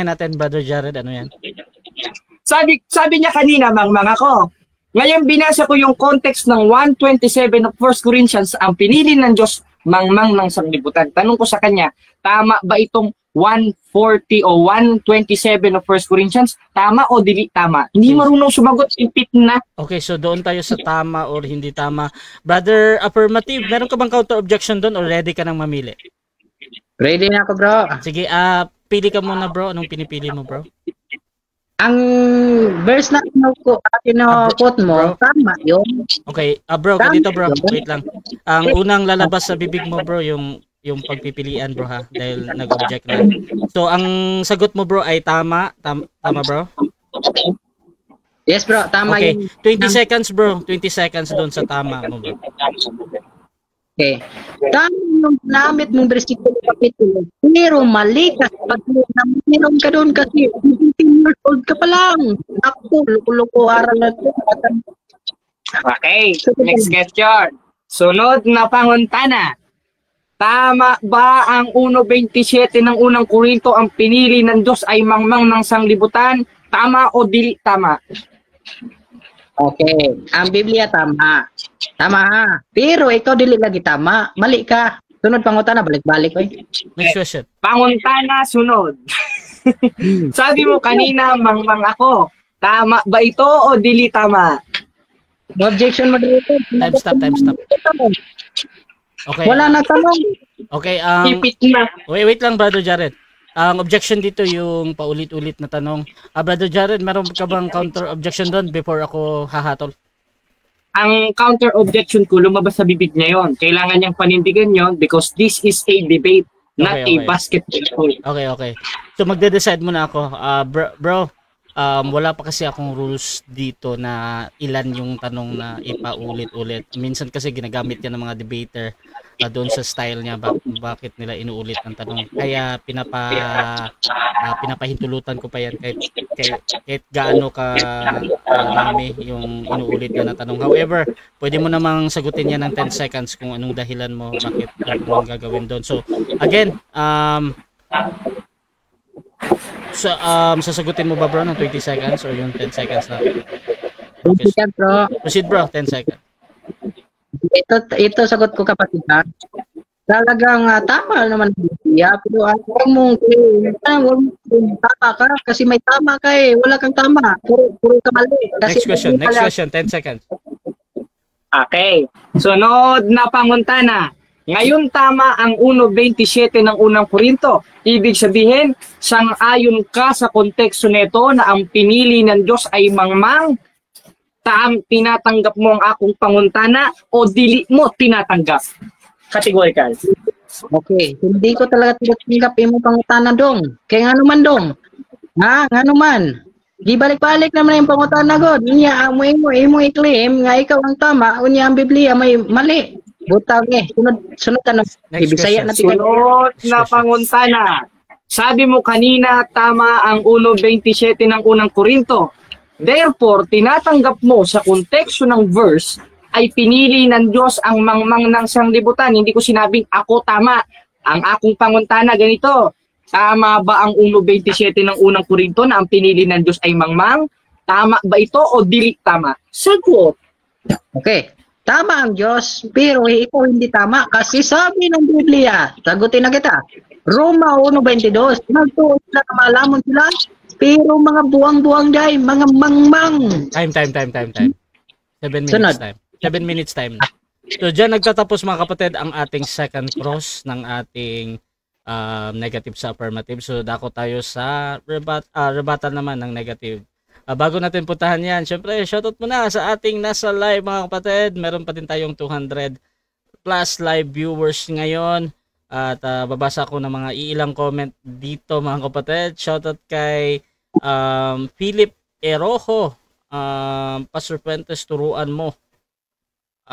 C: natin, Brother Jared. Ano yan?
A: Sabi niya kanina, mangmang ako. Ngayon, binasa ko yung context ng 1.27 of 1 Corinthians, ang pinili ng Diyos, mangmang ng sanglibutan. Tanong ko sa kanya, tama ba itong 140 o 127 of 1 Corinthians? Tama o dili tama? Hindi marunong sumagot, impit na.
C: Okay, so doon tayo sa tama or hindi tama. Brother Affirmative, meron ka bang counter objection doon or ready ka nang mamili?
B: Ready na ako, bro.
C: Sige, pili ka muna, bro. Anong pinipili mo, bro?
B: Ang verse na quote mo, tama yun.
C: Okay, bro, ganito, bro. Wait lang. Ang unang lalabas sa bibig mo, bro, yung pagpipilian, bro, ha, dahil nag-object na. So ang sagot mo, bro, ay tama. Tama, bro?
B: Yes, bro, tama.
C: Okay,
B: yun.
C: 20 seconds, bro. 20 seconds doon sa tama mo, bro.
B: Okay. Tama yung namit mong bersikulo kapitulo. Pero mali ka pag meron ka doon kasi 15 years old ka pa lang. Ako, loko-loko aral na ito.
A: Okay, next question. Sunod na panguntana. Tama ba ang 1.27 ng unang Korinto ang pinili ng Diyos ay mangmang ng sanglibutan? Tama o dili tama?
B: Okay, ang Biblia tama. Tama ha. Pero ikaw dili lagi tama. Mali ka. Sunod pangutana, balik-balik.
C: Next question.
A: Panguntana, sunod. Sabi mo kanina, mangmang ako. Tama ba ito o dili tama?
B: No objection mo dito.
C: Time stop. Okay.
B: Wala na tanong.
C: Okay,
A: Ipit na.
C: wait lang, Brother Jared. Ang objection dito yung paulit-ulit na tanong. Brother Jared, meron ka bang counter objection doon before ako hahatol?
A: Ang counter objection ko, lumabas sa bibig niya yon. Kailangan niyang panindigan yon because this is a debate, not a basketball.
C: Okay. So magde-decide muna ako. Bro, wala pa kasi akong rules dito na ilan yung tanong na ipaulit-ulit. Minsan kasi ginagamit yan ng mga debater doon sa style niya bakit nila inuulit ang tanong. Kaya pinapahintulutan ko pa yan kahit gaano ka dami yung inuulit na tanong. However, pwede mo namang sagutin yan ng 10 seconds kung anong dahilan mo bakit mo gagawin doon. So again, sasagutin mo ba, bro, ng 20 seconds or yung 10 seconds na? Okay. Proceed, bro, 10 seconds.
B: Ito sagot ko, kapatid, ha. Talagang tama naman siya, pero huwag mong tama ka kasi may tama ka eh. Wala kang tama. Puro ka mali.
C: Next question, 10 seconds.
A: Okay. Sunod na panguntana. Ngayon tama ang 1.27 ng unang Korinto. Ibig sabihin, sang-ayon ka sa konteksto nito na ang pinili ng Diyos ay mangmang. Tinatanggap mo ang akong panguntana o dili mo tinatanggap? Categorical.
B: Okay. Hindi ko talaga tinatanggap yung pangutana dong. Kaya nga naman dong. Ha? Nga naman. Di balik-balik naman yung pangutana ko. Unya, imo i-claim nga ikaw ang tama. Unya, ang Biblia may mali. Butang eh. Sunod tanong. Bisaya na
A: Sunod na panguntana. Sabi mo kanina, tama ang 1.27 ng unang Korinto. Therefore, tinatanggap mo sa konteksto ng verse ay pinili ng Diyos ang mangmang ng sanglibutan. Hindi ko sinabing ako tama. Ang akong panguntana ganito. Tama ba ang 1.27 ng unang Korinto na ang pinili ng Diyos ay mangmang? Tama ba ito o dili tama? Sagot.
B: Okay. Tama ang Diyos, pero ikaw hindi tama kasi sabi ng Biblia, sagutin na kita. Roma 1.22, nagtuon sila na malamon sila, pero mga buwang-buwang day, mga mangmang.
C: Time. 7 minutes time. 7 minutes time. So dyan nagtatapos mga kapatid ang ating second cross ng ating negative sa affirmative. So dako tayo sa rebuttal naman ng negative. Bago natin puntahan yan, syempre shoutout muna sa ating nasa live mga kapatid. Meron pa din tayong 200 plus live viewers ngayon. At babasa ko ng mga iilang comment dito mga kapatid. Shoutout kay Philip Erojo. Pastor Fuentes, turuan mo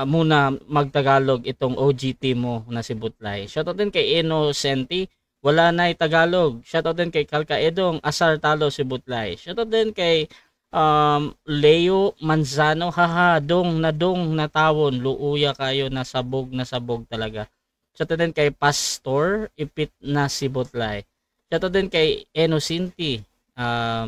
C: muna magtagalog itong OGT mo na si Butlay. Shoutout din kay Eno Senti. Wala na Tagalog. Shoutout din kay Kalka Edong, asar talo si Butlay. Shoutout din kay Leo Manzano, haha, dong na tawon, luuya kayo, nasabog talaga. Shoutout din kay Pastor, ipit na si Butlay. Shoutout din kay Eno Sinti,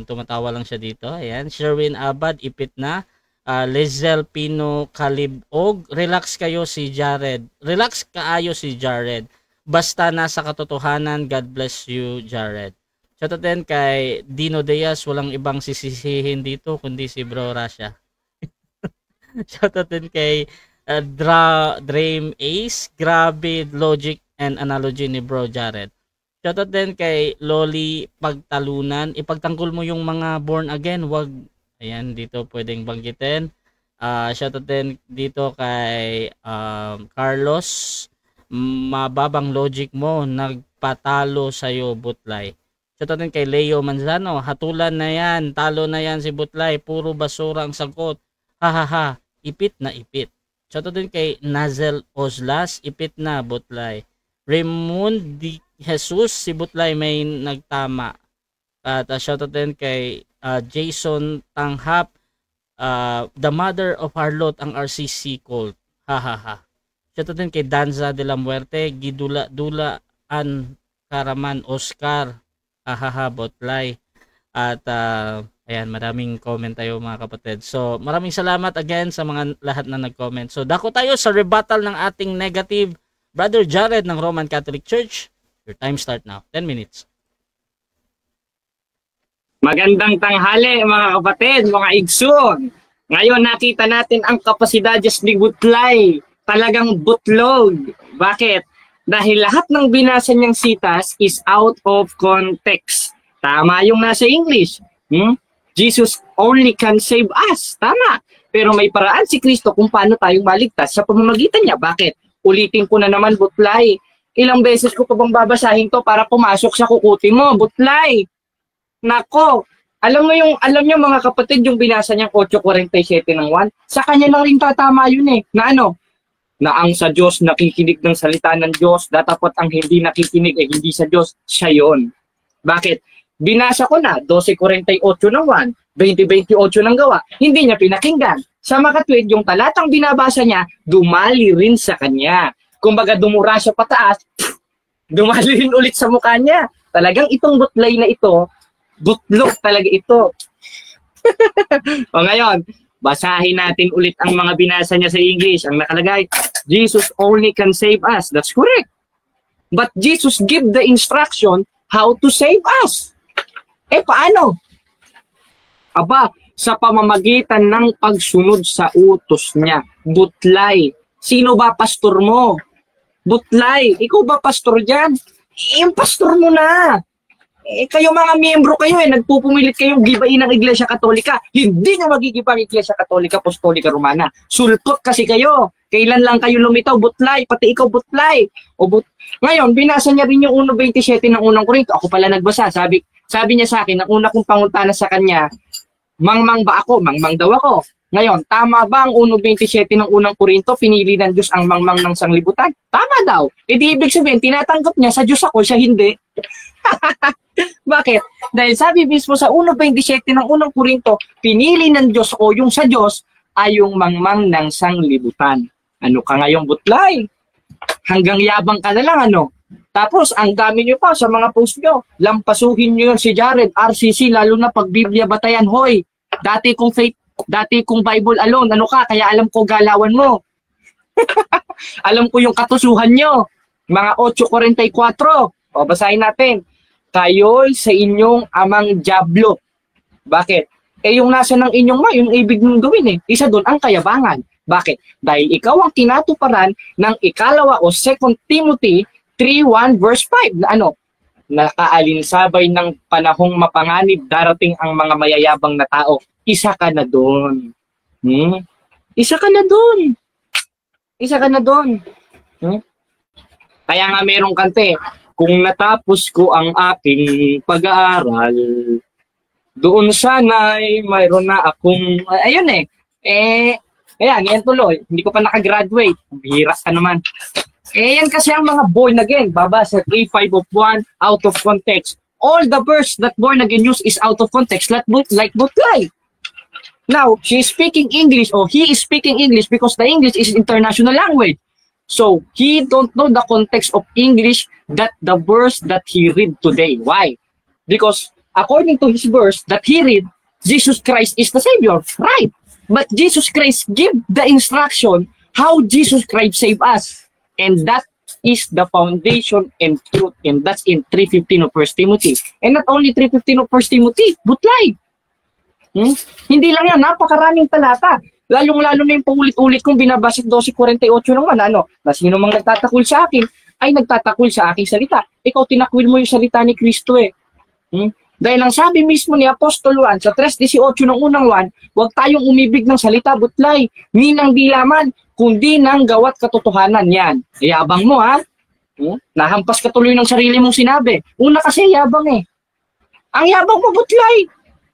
C: tumatawa lang siya dito. Ayan, Sherwin Abad, ipit na. Lezel Pino Kalibog, relax kayo si Jared. Relax kaayo si Jared. Basta nasa katotohanan, God bless you, Jared. Shoutout din kay Dino Diaz, walang ibang sisisihin dito kundi si Bro Rasha. Shoutout din kay Dream Ace, grabe logic and analogy ni Bro Jared. Shoutout din kay Loli Pagtalunan, ipagtanggol mo yung mga born again, wag, ayan, dito pwedeng banggitin. Shoutout din dito kay Carlos, mababang logic mo, nagpatalo sa'yo Butlay. Shoutout din kay Leo Manzano, hatulan na yan, talo na yan si Butlay, puro basura ang sagot, hahaha, ipit na ipit. Shoutout din kay Nazel Oslas, ipit na Butlay. Raymond Di Jesus, si Butlay may nagtama. At shoutout din kay Jason Tanghap, the mother of Harlot ang RCC cult, hahaha. Shoutout din kay Danza de la Muerte, Gidula-dulaan Karaman Oscar, hahaha, Butlay. At ayan, maraming comment tayo mga kapatid. So maraming salamat again sa mga lahat na nag-comment. So dako tayo sa rebuttal ng ating negative. Brother Jared ng Roman Catholic Church, your time start now. 10 minutes.
A: Magandang tanghali mga kapatid, mga igsoon. Ngayon nakita natin ang kapasidades ni Butlay. Talagang butlog. Bakit? Dahil lahat ng binasa niyang sitas is out of context. Tama yung nasa English. Jesus only can save us. Tama. Pero may paraan si Kristo kung paano tayong maligtas sa pamamagitan niya. Bakit? Ulitin ko na naman, Butlay. Ilang beses ko pa bang babasahin to para pumasok sa kukuti mo, Butlay? Nako, alam niyo mga kapatid, yung binasa niyang 8:47 ng 1, sa kanya lang rin tatama yun eh. Na ano? Na ang sa Diyos nakikinig ng salita ng Diyos, datapot ang hindi nakikinig ay hindi sa Diyos, siya yun. Bakit? Binasa ko na 12:48 ng 1, 20:28 ng gawa, hindi niya pinakinggan. Sa makatwid, yung talatang binabasa niya, dumali rin sa kanya. Kumbaga dumura siya pataas, dumali rin ulit sa mukha niya. Talagang itong Butlay na ito, butlog talaga ito. O ngayon, basahin natin ulit ang mga binasa niya sa English. Ang nakalagay, Jesus only can save us. That's correct. But Jesus give the instruction how to save us. Paano? Aba, sa pamamagitan ng pagsunod sa utos niya. Butlay. Sino ba pastor mo? Butlay. Ikaw ba pastor dyan? Yung pastor mo na. Kayo mga miyembro kayo nagpupumilit kayong gibain ng Iglesia Katolika. Hindi nyo magigibang Iglesia Katolika, Apostolika Romana. Sultot kasi kayo. Kailan lang kayo lumitaw, Butlay? Pati ikaw, Butlay. Ngayon, binasa niya rin yung 1.27 ng unang Korinto. Ako pala nagbasa. Sabi niya sa akin, ang una kong pangutana sa kanya, mangmang ba ako? Mangmang daw ako. Ngayon, tama ba ang 1.27 ng unang Korinto? Pinili ng Diyos ang mangmang ng sanglibutan? Tama daw. Di ibig sabihin, tinatanggap niya sa Diyos ako, siya hindi. Bakit? Dahil sabi mismo sa 1.27 ng unang Korinto, pinili ng Diyos o yung sa Diyos ay yung mangmang ng sanglibutan. Ano ka ngayong Butlay? Hanggang yabang ka na lang, ano? Tapos, ang dami nyo pa sa mga post nyo. Lampasuhin nyo yun si Jared, RCC, lalo na pag Biblia Batayan. Hoy, dati kong Bible alone. Ano ka? Kaya alam ko galawan mo. Alam ko yung katusuhan nyo. Mga 8:44. O, basahin natin. Kayo'y sa inyong amang Diablo. Bakit? Yung nasa ng inyong yung ibig mong gawin Isa doon ang kayabangan. Bakit? Dahil ikaw ang tinatuparan ng ikalawa o 2 Timothy 3:1 verse 5 na nakaalinsabay ng panahong mapanganib darating ang mga mayayabang na tao. Isa ka na doon. Isa ka na doon. Isa ka na doon. Kaya nga merong kante, kung natapos ko ang aking pag-aaral, doon sana'y mayroon na akong, ayun ayan, yan tuloy. Hindi ko pa nakagraduate. Bihira ka naman. Yan kasi ang mga born again. Babasa 3:5 of 1 out of context. All the verse that born again use is out of context, like Butlay. Now, she is speaking English or he is speaking English because the English is international language. So, he don't know the context of English that the verse that he read today. Why? Because according to his verse that he read, Jesus Christ is the Savior. Right. But Jesus Christ give the instruction how Jesus Christ save us. And that is the foundation and truth. And that's in 3:15 of 1 Timothy. And not only 3:15 of 1 Timothy, Butlay. Hindi lang yan, napakaraming talata. Lalong-lalo na yung paulit-ulit kong binabasa 12:48 naman, na sino mang nagtatakul sa akin, ay nagtatakul sa aking salita. Ikaw tinakwil mo yung salita ni Kristo Dahil ang sabi mismo ni Apostol Juan sa 3:18 ng unang Juan, huwag tayong umibig ng salita, Butlay, ni ng dilaman, kundi ng gawat katotohanan. Yan. Yabang mo, ha? Nahampas ka tuloy ng sarili mong sinabi. Una kasi yabang Ang yabang mo, Butlay.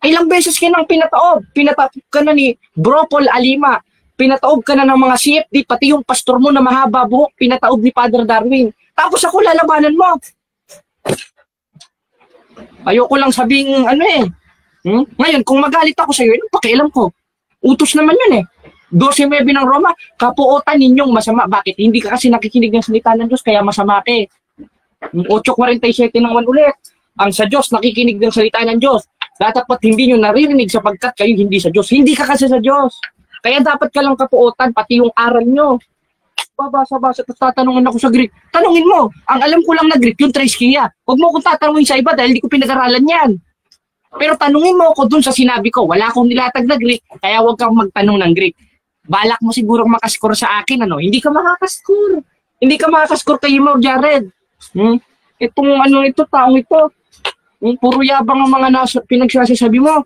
A: Ilang beses ka nang pinataob. Pinataob ka na ni Bro Paul Alima. Pinataob ka na ng mga CFD, pati yung pastor mo na mahaba buhok, pinataob ni Father Darwin. Tapos ako lalabanan mo. Ayoko lang sabing Ngayon, kung magalit ako sa iyo, anong pakialam ko? Utos naman yun 12:9 ng Roma, kapuotan ninyong masama. Bakit? Hindi ka kasi nakikinig ng salita ng Diyos, kaya masama ka 8:47 ng 1 ulit. Ang sa Diyos, nakikinig ng salita ng Diyos. Dapat hindi nyo naririnig sapagkat kayo hindi sa Diyos. Hindi ka kasi sa Diyos. Kaya dapat ka lang kapuotan, pati yung aral nyo. Babasa-basa, tapos tatanungin ako sa Greek. Tanungin mo, ang alam ko lang na Greek, yung Triskia. Huwag mo akong tatanungin sa iba dahil hindi ko pinag-aralan yan. Pero tanungin mo ako dun sa sinabi ko, wala akong nilatag na Greek, kaya huwag kang magtanong ng Greek. Balak mo siguro makascore sa akin, Hindi ka makakascore. Hindi ka makakascore kay Imor Jared. Itong taong ito. Puro yabang ang mga pinagsasabi mo.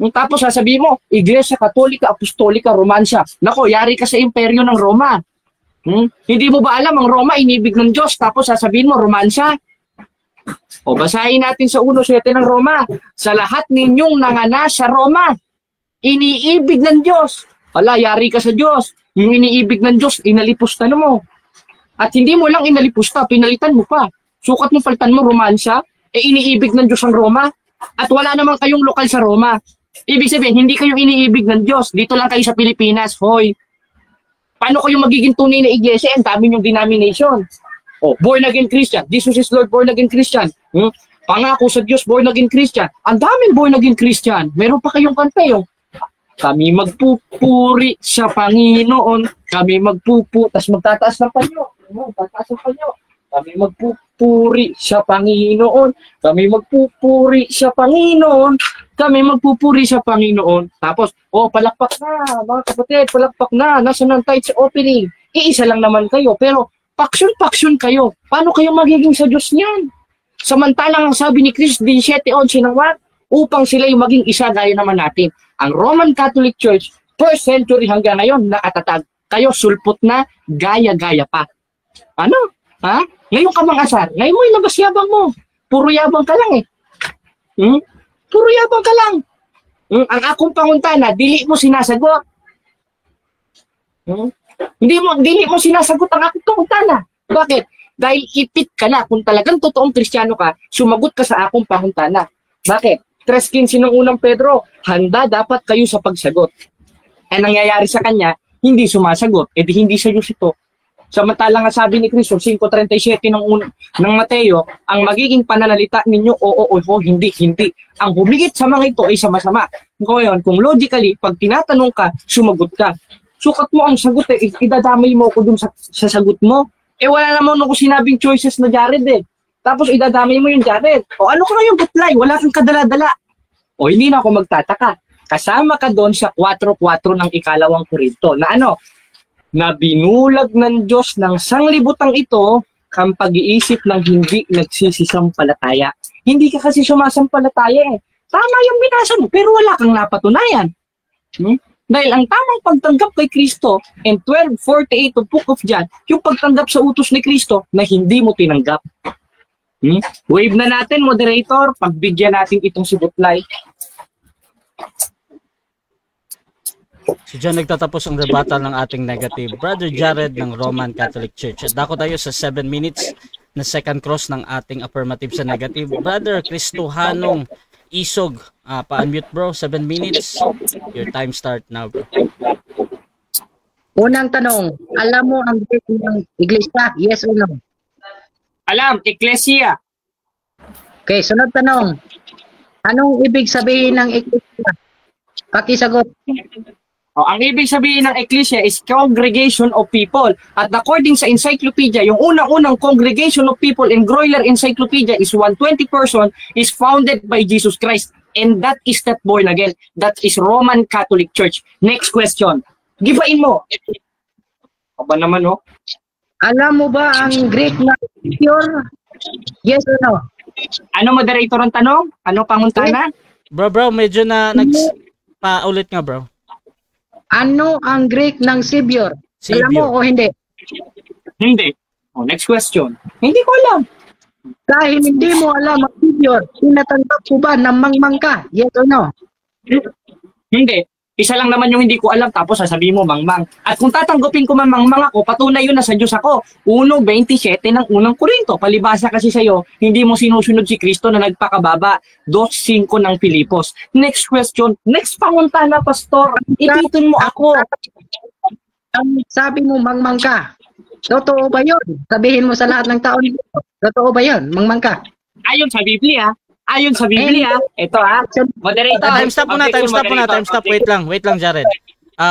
A: Tapos sasabihin mo, Iglesia Katolika, Apostolika, Romansya. Nako, yari ka sa imperyo ng Roma. Hindi mo ba alam, ang Roma inibig ng Diyos, tapos sasabihin mo, Romansya? O basahin natin sa 1:7 ng Roma. Sa lahat ninyong nanganak sa Roma, iniibig ng Diyos. Ala, yari ka sa Diyos. Yung iniibig ng Diyos, inalipusta mo. At hindi mo lang inalipusta, pinalitan mo pa. Sukat mo, palitan mo, Romansya. Iniibig ng Diyos ang Roma. At wala naman kayong lokal sa Roma. Ibig sabihin, hindi kayo iniibig ng Diyos. Dito lang kayo sa Pilipinas. Hoy, paano kayo magiging tunay na iglesia? Ang dami yung denomination. Born again Christian. Jesus is Lord, born again Christian. Pangako sa Diyos, born again Christian. Ang daming born again Christian. Meron pa kayong kanta kami magpupuri sa Panginoon. Kami tas magtataas ng panyo. Tataas ng panyo. Kami magpupuri sa Panginoon. Kami magpupuri sa Panginoon. Kami magpupuri sa Panginoon. Tapos, palakpak na, mga kapatid, palakpak na. Nasa ng tithes opening. Iisa lang naman kayo. Pero, paksyon kayo. Paano kayo magiging sa Diyos niyan? Samantalang ang sabi ni Chris 17:11 ng what? Upang sila yung maging isa gaya naman natin. Ang Roman Catholic Church, 1st century hanggang ngayon, nakatatag. Kayo sulpot na, gaya-gaya pa. Ano? Ha? Ngayon ka mang-asar. Ngayon mo ilabas yabang mo. Puro yabang ka lang Puro yabang ka lang. Ang akong panguntana, dili mo sinasagot. Dili mo sinasagot ang akong panguntana. Bakit? Dahil ipit ka na. Kung talagang totoong Kristiyano ka, sumagot ka sa akong panguntana. Bakit? 3:15 ng unang Pedro, handa dapat kayo sa pagsagot. Nangyayari sa kanya, hindi sumasagot. Hindi sa Diyos ito. Samantalang nga sabi ni Kristo, 5:37 ng Mateo, ang magiging pananalita ninyo, oo, hindi. Ang humigit sa mga ito ay sama-sama. Ngayon, kung logically, pag tinatanong ka, sumagot ka. Sukat mo ang sagot idadamay mo ko dun sa sagot mo. Wala naman ako sinabing choices na Jared Tapos idadamay mo yung Jared. O ano ka ngayon butlay? Wala kang kadala-dala. O hindi na ako magtataka. Kasama ka doon sa 4:4 ng ikalawang Korinto na na binulag ng Diyos ng sanglibutang ito ang pag-iisip ng hindi nagsisisampalataya. Hindi ka kasi sumasampalataya Tama yung binasa mo, pero wala kang napatunayan. Dahil ang tamang pagtanggap kay Kristo, in 12:48 of Book of John, yung pagtanggap sa utos ni Kristo na hindi mo tinanggap. Wave na natin, moderator, pagbigyan natin itong si Butlay.
C: So dyan nagtatapos ang rebuttal ng ating negative Brother Jared ng Roman Catholic Church. At dako tayo sa 7 minutes na second cross ng ating affirmative sa negative. Brother Cristohanong Isog, pa-unmute bro, 7 minutes. Your time start now bro.
B: Unang tanong, alam mo ang Greek ng iglesia? Yes or no?
A: Alam, Ecclesia.
B: Okay, sunod tanong. Anong ibig sabihin ng iglesia? Pakisagot.
A: Ang ibig sabihin ng Ecclesia is congregation of people. At according sa encyclopedia, yung unang-unang congregation of people in Greuler Encyclopedia is 120 person is founded by Jesus Christ. And that is not born again. That is Roman Catholic Church. Next question. Gibain mo. Aba naman
B: Alam mo ba ang Greek na pure? Yes or no?
A: Ano moderator ang tanong? Ano panguntana?
C: Bro, medyo na paulit nga bro.
B: Ano ang Greek ng Savior? Alam mo o hindi?
A: Hindi. Next question. Hindi ko alam.
B: Dahil hindi mo alam ang Savior, tinatanggap ko ba na mangmang ka? Yes or no?
A: Hindi. Isa lang naman yung hindi ko alam tapos sasabihin mo mangmang. At kung tatanggapin ko mangmang ako, patunay yun na sa Diyos ako. 1:27 ng unang Korinto. Palibasa kasi sa'yo, hindi mo sinusunod si Kristo na nagpakababa. 2:5 ng Pilipos. Next question. Next panguntana, Pastor. Ititin mo ako.
B: Sabi mo mangmang ka. Totoo ba yun? Sabihin mo sa lahat ng tao dito. Totoo ba yun? Mangmang ka.
A: Ayon sa Biblia, ito moderator.
C: Time stop muna. Wait lang Jared.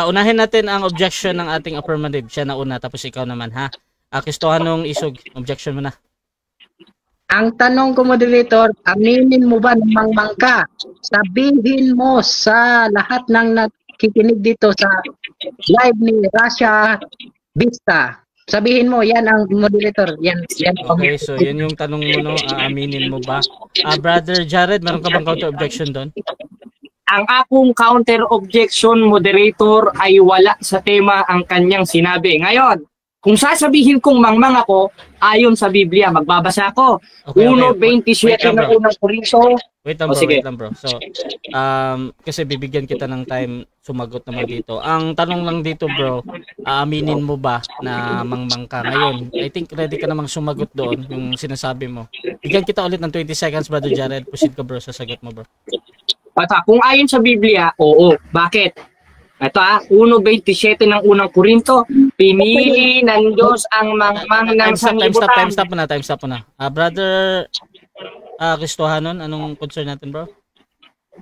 C: Unahin natin ang objection ng ating affirmative. Siya na una, tapos ikaw naman ha. Cristohanong Isog, objection mo na.
B: Ang tanong ko moderator, aminin mo ba na mangmang ka? Sabihin mo sa lahat ng nakikinig dito sa live ni Russia Vista. Sabihin mo, yan ang moderator. Yan.
C: Okay, so yan yung tanong mo, aminin mo ba? Brother Jared, meron ka bang counter objection doon?
A: Ang akong counter objection, moderator, ay wala sa tema ang kanyang sinabi. Ngayon, kung sasabihin kong mangmang ako, ayon sa Biblia, magbabasa ako.
C: Okay.
A: 1:27 ng unang Korinto.
C: Wait lang bro. So, kasi bibigyan kita ng time sumagot naman dito. Ang tanong lang dito bro, aaminin mo ba na mangmang ka ngayon? I think ready ka namang sumagot doon yung sinasabi mo. Bigyan kita ulit ng 20 seconds, Brother Jared. Proceed ka bro sa sagot mo bro.
A: Kung ayon sa Biblia, oo. Bakit? Ito 1:27 ng unang Korinto, pinili ng Diyos ang mangmang ng sanglibutan.
C: Time stop muna. Brother Cristohanon, anong concern natin bro?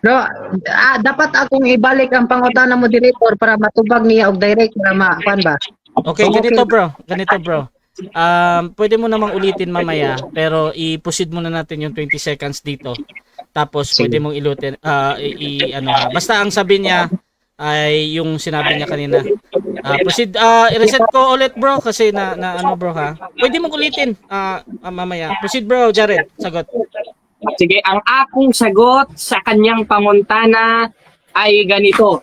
B: Bro, dapat akong ibalik ang pangutana moderator para matubag niya og direct para makuan ba?
C: Okay, ganito bro. Pwede mo namang ulitin mamaya, pero i-proceed muna natin yung 20 seconds dito. Tapos pwede mong ilutin basta ang sabi niya ay yung sinabi niya kanina. Proceed, i-reset ko ulit bro kasi na bro ha. Pwede mong ulitin mamaya. Proceed bro, Jared, sagot.
A: Sige, ang akong sagot sa kanyang panguntana ay ganito.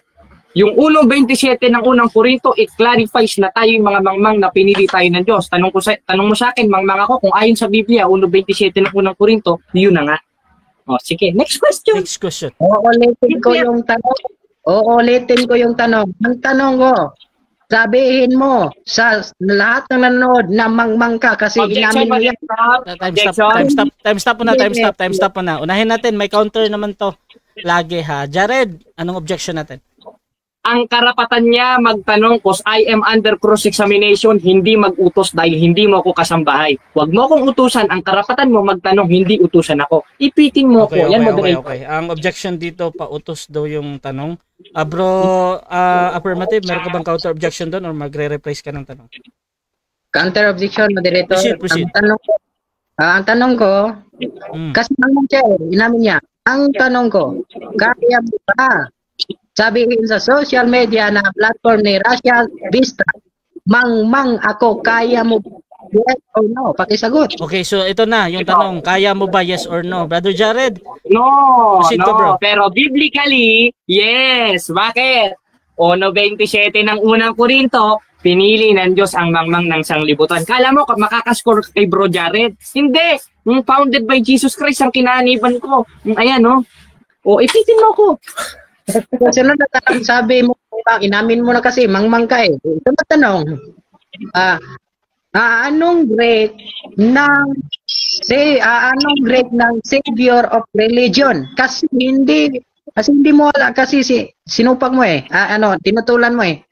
A: Yung 1:27 ng unang Korinto, it clarifies na tayo yung mga mangmang na pinili tayo ng Diyos. Tanong mo sa akin, mangmang ako, kung ayon sa Biblia, 1:27 ng unang Korinto, yun na nga. Sige, next question. Uulitin ko
B: yung tanong. Ang tanong ko, sabihin mo sa lahat ng nanonood na mangmang ka kasi inamin mo yan.
C: Time stop na. Unahin natin, may counter naman to. Lagi ha. Jared, anong objection natin?
A: Ang karapatan niya magtanong cause I am under cross-examination, hindi mag-utos dahil hindi mo ako kasambahay. Huwag mo akong utusan, ang karapatan mo magtanong, hindi utusan ako. Ipitin mo
C: Okay,
A: ko. Yan,
C: okay.
A: moderator.
C: Ang objection dito, pautos daw yung tanong. Bro, affirmative, meron ka bang counter objection doon or magre-replace ka ng tanong?
B: Counter objection, moderator.
C: Proceed.
B: Ang tanong ko, kasi naman siya, inamin niya, ang tanong ko, kaya ba sabihin sa social media na platform ni Russia Vista, mang ako, kaya mo yes or no? Pakisagot.
C: Okay, so ito na yung tanong, kaya mo ba yes or no? Brother Jared?
A: No,
C: Proceed
A: no.
C: ka, bro.
A: Pero biblically, yes. Bakit? 1:27 ng unang Korinto, pinili ng Diyos ang mangmang ng sanglibutan. Kala mo makakascore kay Bro Jared? Hindi. Founded by Jesus Christ ang kinaniban ko. Ayan, no? O, ipitin mo ko.
B: Sunod na tanong, sabi mo, inamin mo na kasi, mangmang ka eh. Ito na tanong, anong grade ng Savior of Religion? Kasi hindi mo alam, kasi sinupag mo eh. Tinutulan mo eh.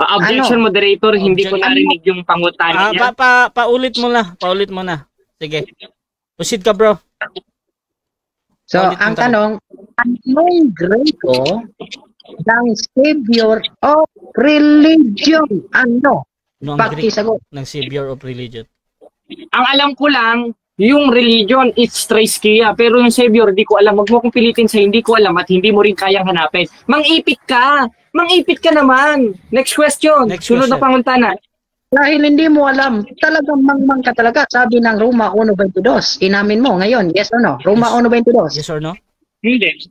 A: Objection, moderator, hindi ko narinig yung pangutana niya.
C: Paulit mo na. Sige. Proceed ka, bro.
B: So, ang tanong, anong grade ko ng Savior of Religion? Ano? Pakisagot.
C: Ng Savior of Religion.
A: Ang alam ko lang, yung religion, it's Triskia. Pero yung Savior, di ko alam. Wag mo kong pilitin sa hindi ko alam at hindi mo rin kayang hanapin. Mangipit ka naman. Next question. Sunod na panguntana.
B: Dahil hindi mo alam, talagang mangmang ka talaga. Sabi ng Roma 1:22. Inamin mo ngayon, yes or no? Roma 1:22.
C: Yes or no?
A: Hindi.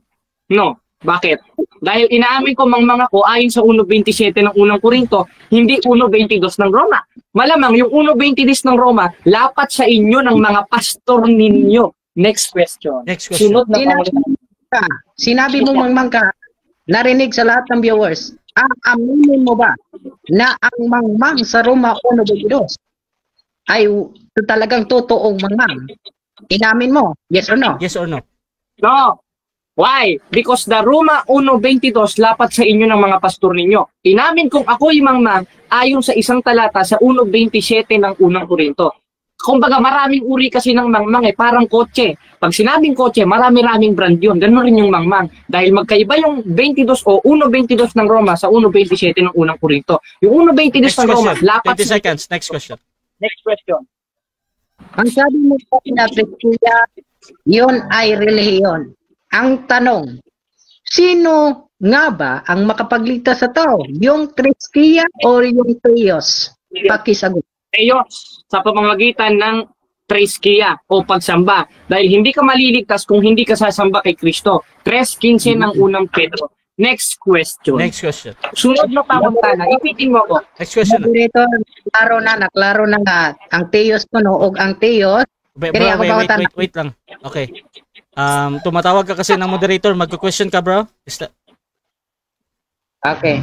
A: No. Bakit? Dahil inaamin ko mangmang ako ayon sa 1:27 ng unang Korinto, hindi 1:22 ng Roma. Malamang yung 1:22 ng Roma, lapat sa inyo ng mga pastor ninyo. Next question. Sunod na
B: Sinabi mo mangmang ka, narinig sa lahat ng viewers. Aminin mo ba na ang mangmang sa Roma 1:22 ay talagang totoong mangmang? Inamin mo, yes or no?
C: Yes or no?
A: No. Why? Because the Roma 1:22 lapat sa inyo ng mga pastor ninyo. Inamin kong ako'y mangmang ayon sa isang talata sa 1:27 ng unang Korinto. Kumbaga maraming uri kasi ng mangmang parang kotse. Pag sinabing kotse, marami-raming brand yun. Ganun rin yung mangmang. Dahil magkaiba yung 22 o 1:22 ng Roma sa 1:27 ng unang Korinto. Yung 1:22 ng Roma, lapat
C: 20 seconds. Next question.
A: Next question.
B: Ang sabi mo po na Triskia, yun ay relihiyon. Ang tanong, sino nga ba ang makapagligtas sa tao? Yung Triskia o yung Theos? Pakisagot.
A: Theos, sa pamamagitan ng Triskia o pagsamba. Dahil hindi ka maliligtas kung hindi ka sasamba kay Kristo. 3:15 ng unang Pedro. Next question. Sunod na panguntana, ipitin mo ko.
C: Next question.
B: Dito, naklaro na nga. Ang Theos ko no, o ang Theos.
C: Wait lang. Okay. Tumatawag ka kasi ng moderator. Magko-question ka, bro?
B: Okay.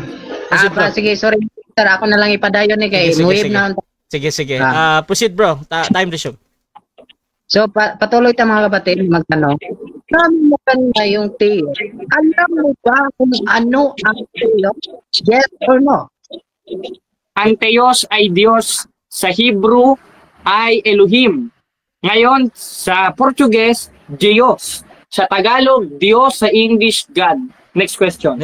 B: Sige, sorry. Sir, ako na lang ipadayon ni kay Muhib na.
C: Sige. Proceed, bro. Time resume.
B: So, patuloy tayo mga kapatid, magtanong. Sabi mo kanina yung Theos. Alam mo ba kung ano ang Theos? Yes or no?
A: Ang Theos ay Diyos. Sa Hebrew ay Elohim. Ngayon, sa Portuguese, Diyos. Sa Tagalog, Diyos. Sa English, God. Next question.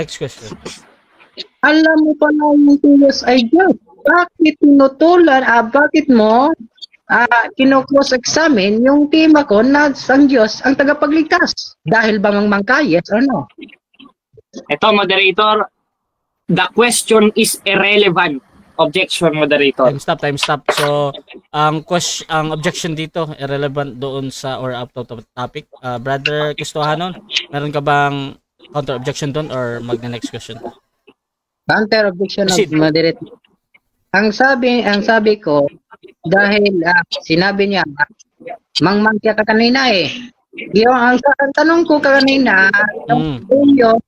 B: Alam mo pala yung Diyos ay Diyos. Bakit tinutulan, bakit mo kino-cross-examine yung tema ko na ang Diyos ang tagapagligtas? Dahil ba mangmangka, yes or no?
A: Ito, moderator, the question is irrelevant. Objection, moderator.
C: Time stop. So, ang objection dito, irrelevant doon sa or out of topic. Brother Cristohanon, meron ka bang counter objection doon or mag-next question?
B: Counter objection of moderator. Ang sabi ko, dahil sinabi niya, mangmangkya ka kanina eh. Yung ang tanong ko kanina, yung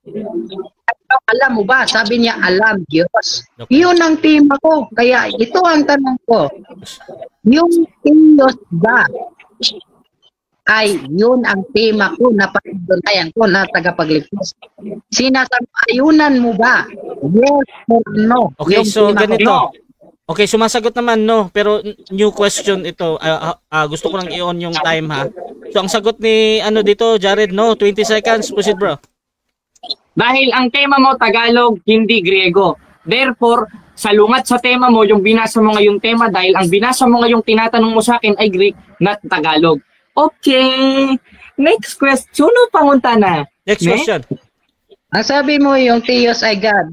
B: alam mo ba? Sabi niya, alam Diyos. Okay. Yun ang tema ko. Kaya ito ang tanong ko. Yung Diyos ba ay yun ang tema ko na patunayan ko na tagapagligtas. Sinasang-ayunan mo ba? Yes or no?
C: Okay, so ganito. Okay, sumasagot naman no, pero new question ito. Gusto ko lang i-on yung time ha. So ang sagot ni dito, Jared, no, 20 seconds. Proceed, bro.
A: Dahil ang tema mo Tagalog, hindi Griego. Therefore, salungat sa tema mo, yung binasa mo ngayong tema, dahil ang binasa mo ngayong tinatanong mo sa akin ay Greek, not Tagalog. Okay. Next question, Panguntana.
C: Next question.
B: Ang sabi mo yung Theos ay God.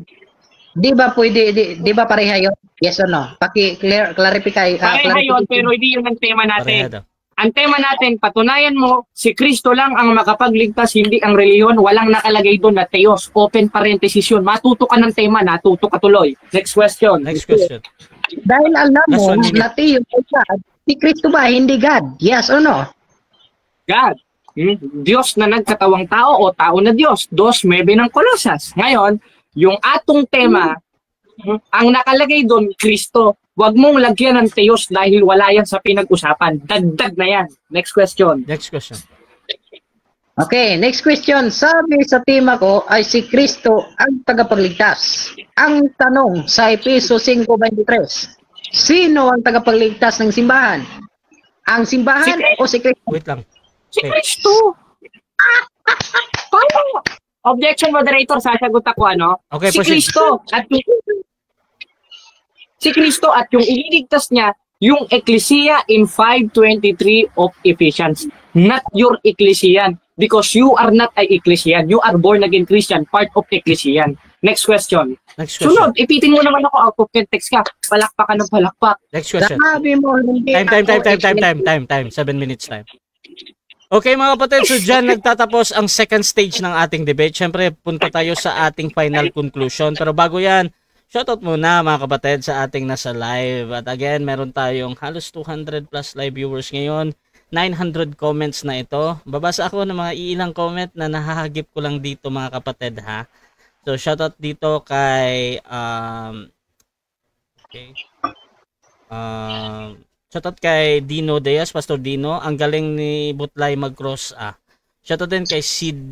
B: Di ba pwede, di ba pareha yun? Yes or no? Clarify.
A: Pareha yun, pero hindi yun ang tema natin. Ang tema natin, patunayan mo, si Kristo lang ang makapagligtas, hindi ang reliyon. Walang nakalagay doon na Theos. Open parenthesis yun. Matuto ka ng tema, natuto ka tuloy. Next question.
C: Next question.
B: Dahil alam mo na Theos ay God, si Kristo ba hindi God? Yes or no?
A: God. Diyos na nagkatawang tao o tao na Diyos. 2:9 ng Kolosas. Ngayon, yung atong tema, ang nakalagay doon, Kristo. Huwag mong lagyan ng Theos dahil wala yan sa pinag-usapan. Dagdag na yan. Next question.
C: Next question.
B: Okay, next question. Sabi sa tema ko ay si Kristo ang tagapagligtas. Ang tanong sa Efeso 5:23, sino ang tagapagligtas ng simbahan? Ang simbahan o si Kristo?
C: Wait lang.
A: Si Kristo. Paano? Objection, moderator, sasagot ako
C: Okay,
A: si Kristo at yung ililigtas niya yung Ecclesia in 5:23 of Ephesians, not your Ecclesian, because you are not a Ecclesian, you are born again Christian, part of Ecclesian. Next question. Sunod, ipitin mo naman ako, out of context ka, palakpak ka ng palakpak.
C: Next question.
B: Sabi mo,
C: Time. 7 minutes time. Okay mga kapatid, so dyan nagtatapos ang second stage ng ating debate. Siyempre, punta tayo sa ating final conclusion. Pero bago yan, shoutout muna mga kapatid sa ating nasa live. At again, meron tayong halos 200 plus live viewers ngayon. 900 comments na ito. Babasa ako ng mga iilang comment na nahahagip ko lang dito mga kapatid ha. So shoutout dito kay shoutout kay Dino Diaz, Pastor Dino. Ang galing ni Butlay mag-cross Shoutout din kay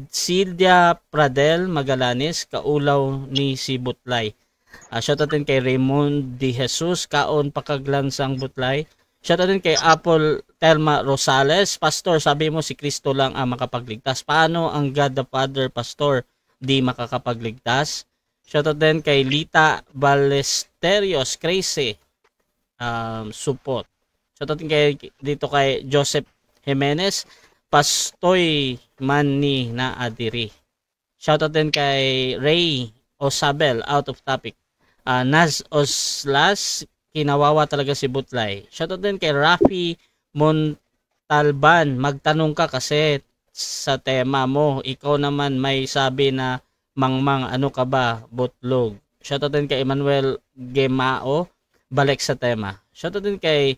C: Silvia Pradel Magalanes, kaulaw ni si Butlay. Shoutout din kay Raymond De Jesus, kaon pakaglansang Butlay. Shoutout din kay Apple Telma Rosales, Pastor, sabi mo si Kristo lang ang makapagligtas. Paano ang God the Father, Pastor, di makakapagligtas? Shoutout din kay Lita Balesterios, Crazy support. Shoutout din dito kay Joseph Jimenez, Pastoy Manni na Adiri. Shoutout din kay Ray Osabel, out of topic. Naz Oslas, kinawawa talaga si Butlay. Shoutout din kay Rafi Montalban, magtanong ka kasi sa tema mo. Ikaw naman may sabi na mangmang ano ka ba, butlog. Shoutout din kay Emmanuel Gemao, balik sa tema. Shoutout din kay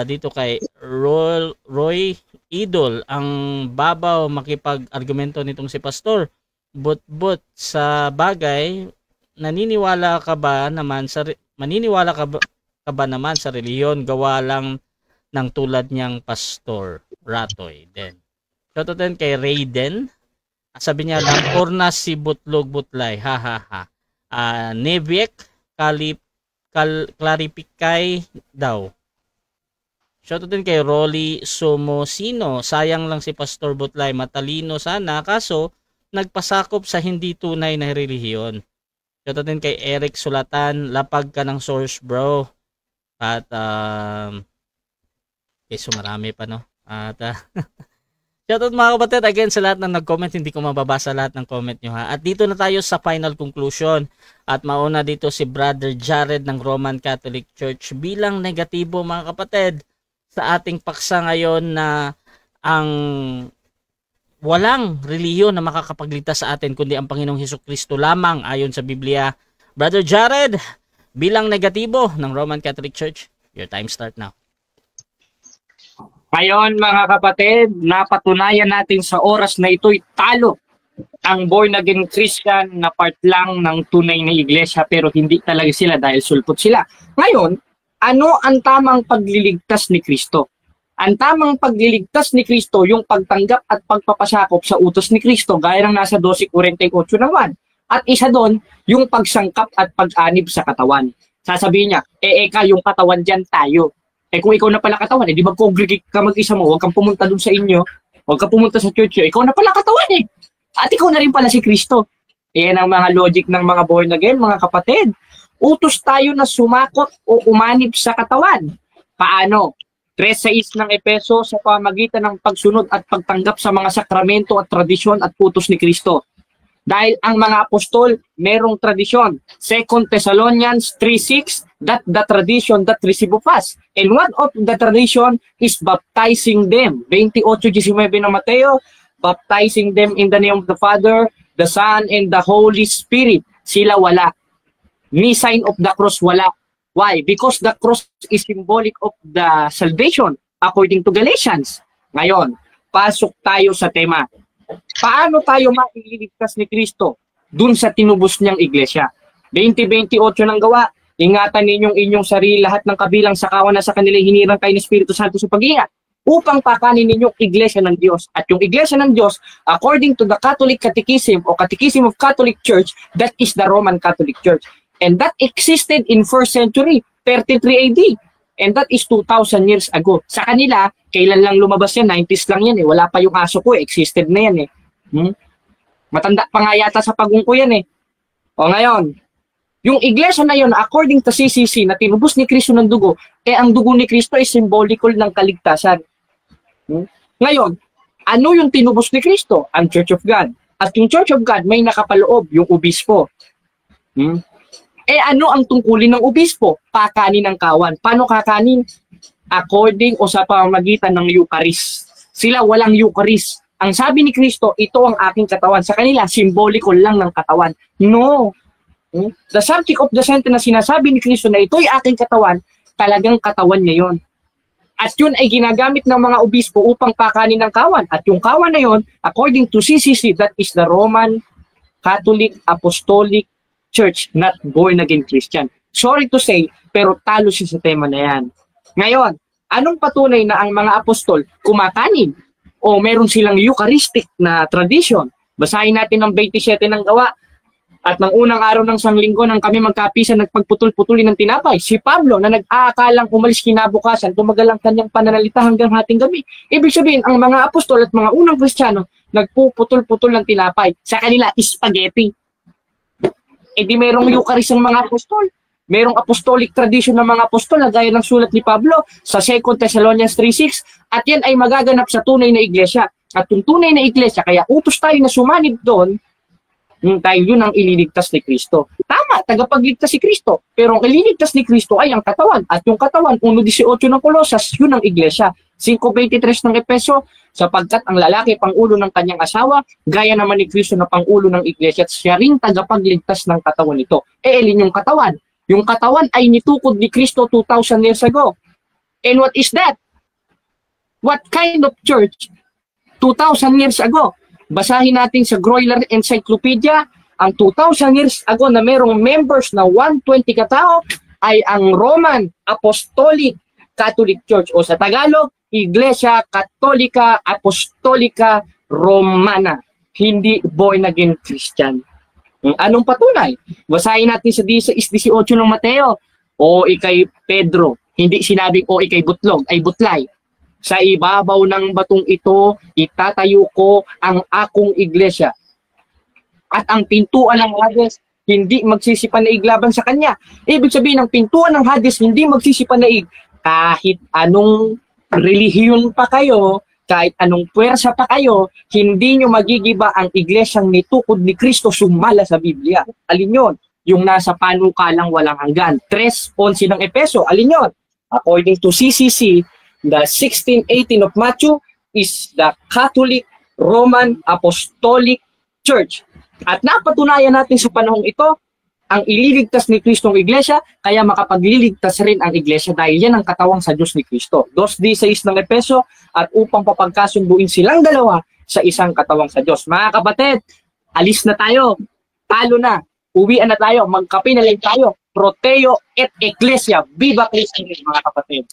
C: dito kay Roy Idol, ang babaw makipag-argumento nitong si Pastor. But sa bagay, maniniwala ka ba naman sa reliyon, gawa lang ng tulad niyang Pastor Ratoy din. Shoutout din kay Raiden. Sabi niya lang, orna si Butlog Butlay. Ha ha ha. Neviek Clarify daw. Shoutout din kay Rolly Somosino. Sayang lang si Pastor Butlay, matalino sana kaso nagpasakop sa hindi tunay na relihiyon. Shoutout din kay Eric Sulatan, lapag ka ng source bro. At so marami pa no. At shoutout mga kapatid again sa lahat ng nag-comment, hindi ko mababasa lahat ng comment nyo ha. At dito na tayo sa final conclusion. At mauna dito si Brother Jared ng Roman Catholic Church bilang negatibo mga kapatid sa ating paksa ngayon na ang walang relihiyon na makakapagligtas sa atin kundi ang Panginoong Hesukristo lamang ayon sa Biblia. Brother Jared, bilang negatibo ng Roman Catholic Church, your time start now.
A: Ngayon mga kapatid, napatunayan natin sa oras na ito'y talo ang born again Christian na part lang ng tunay na iglesia pero hindi talaga sila dahil sulpot sila. Ngayon, ano ang tamang pagliligtas ni Kristo? Ang tamang pagliligtas ni Kristo, yung pagtanggap at pagpapasakop sa utos ni Kristo, gaya ng nasa 12:48 naman. At isa doon, yung pagsangkap at pag-anib sa katawan. Sasabihin niya, eka, yung katawan dyan tayo. Kung ikaw na pala katawan, di mag-congregate ka mag-isa mo, huwag kang pumunta doon sa inyo, huwag kang pumunta sa church, ikaw na pala katawan eh. At ikaw na rin pala si Kristo. Yan ang mga logic ng mga born again, mga kapatid. Utos tayo na sumakot o umanib sa katawan. Paano? 3:6 ng Efeso sa pamagitan ng pagsunod at pagtanggap sa mga sakramento at tradisyon at utos ni Kristo. Dahil ang mga apostol merong tradisyon. 2 Thessalonians 3:6, that the tradition that receive of us. And one of the tradition is baptizing them. 28:19 ng Mateo, baptizing them in the name of the Father, the Son, and the Holy Spirit. Sila wala. Ni sign of the cross wala. Why? Because the cross is symbolic of the salvation according to Galatians. Ngayon, pasok tayo sa tema. Paano tayo maililigtas ni Kristo dun sa tinubos niyang iglesia? 20:28 ng Gawa, ingatan ninyong inyong sarili lahat ng kabilang sa kawan na sa kanila hinirang kayo ng Espiritu Santo sa pag-iingat upang pakanin ninyong iglesia ng Diyos. At yung iglesia ng Diyos, according to the Catholic Catechism o Catechism of Catholic Church, that is the Roman Catholic Church. And that existed in 1st century, 33 AD. And that is 2,000 years ago. Sa kanila, kailan lang lumabas yan? 90s lang yan eh. Wala pa yung aso ko eh. Existed na yan eh. Matanda pa nga yata sa pagungko yan eh. O ngayon, yung iglesia na yun, according to CCC, na tinubos ni Kristo ng dugo, ang dugo ni Kristo ay symbolical ng kaligtasan. Ngayon, ano yung tinubos ni Kristo? Ang Church of God. At yung Church of God, may nakapaloob, yung obispo. Ano ang tungkulin ng obispo? Pakanin ng kawan. Paano kakanin? According o sa pamamagitan ng Eucharist. Sila walang Eucharist. Ang sabi ni Kristo, ito ang aking katawan. Sa kanila, symbolical lang ng katawan. No. The subject of the sentence na sinasabi ni Kristo na ito'y aking katawan, talagang katawan niya yon. At yun ay ginagamit ng mga obispo upang pakanin ng kawan. At yung kawan na yon, according to CCC, that is the Roman Catholic Apostolic Church, not born again Christian. Sorry to say, pero talo siya sa tema na yan. Ngayon, anong patunay na ang mga apostol kumakanin o meron silang Eucharistic na tradition? Basahin natin ang 27 ng Gawa. At ng unang araw ng sanglinggo nang kami magkapisan nagpagputol-putulin ng tinapay, si Pablo na nag-aakalang umalis kinabukasan, tumagal ang kanyang pananalita hanggang hating gabi. Ibig sabihin, ang mga apostol at mga unang Kristiyano nagpuputol-putol ng tinapay. Sa kanila, spaghetti. Di merong Eucharist ng mga apostol. Merong apostolic tradition ng mga apostol na gaya ng sulat ni Pablo sa 2 Thessalonians 3:6 at yan ay magaganap sa tunay na iglesia. At yung tunay na iglesia, kaya utos tayo na sumanib doon, tayo yun ang ililigtas ni Kristo. Tama, tagapagligtas si Kristo. Pero ang ililigtas ni Kristo ay ang katawan. At yung katawan, 1:18 ng Colosas, yun ang iglesia. 5:23 ng Efeso, sapagkat ang lalaki pangulo ng kanyang asawa, gaya naman ni Kristo na pangulo ng iglesia at siya rin tagapagligtas ng katawan nito. Alin yung katawan? Yung katawan ay nitukod ni Kristo 2,000 years ago. And what is that? What kind of church? 2,000 years ago. Basahin natin sa Groyler Encyclopedia, ang 2,000 years ago na merong members na 120 katao ay ang Roman Apostolic Catholic Church o sa Tagalog, Iglesia Katolika Apostolika Romana. Hindi born again Christian. Anong patunay? Basahin natin sa 18 ng Mateo. O ikay Pedro, hindi sinabing o ikay butlog, ay butlay. Sa ibabaw ng batong ito, itatayo ko ang akong iglesia. At ang pintuan ng Hades, hindi magsisipanaig laban sa kanya. Ibig sabihin, ang pintuan ng Hades, hindi magsisipanaig. Kahit anong relihiyon pa kayo, kahit anong puwersa pa kayo, hindi nyo magigiba ang iglesyang nitukod ni Kristo sumala sa Biblia. Alin yun? Yung nasa panukalang walang hanggan. 3:11 ng Efeso, alin yun? According to CCC, the 1618 of Matthew is the Catholic Roman Apostolic Church. At napatunayan natin sa panahong ito, ang ililigtas ni Kristo ang iglesia, kaya makapagliligtas rin ang iglesia dahil yan ang katawang sa Diyos ni Kristo. 2:16 ng Efeso, at upang papagkasunduin silang dalawa sa isang katawang sa Diyos. Mga kapatid, alis na tayo. Talo na. Uwian na tayo. Magkape na lang tayo. Proteo et Ecclesia. Viva Cristo, mga kapatid.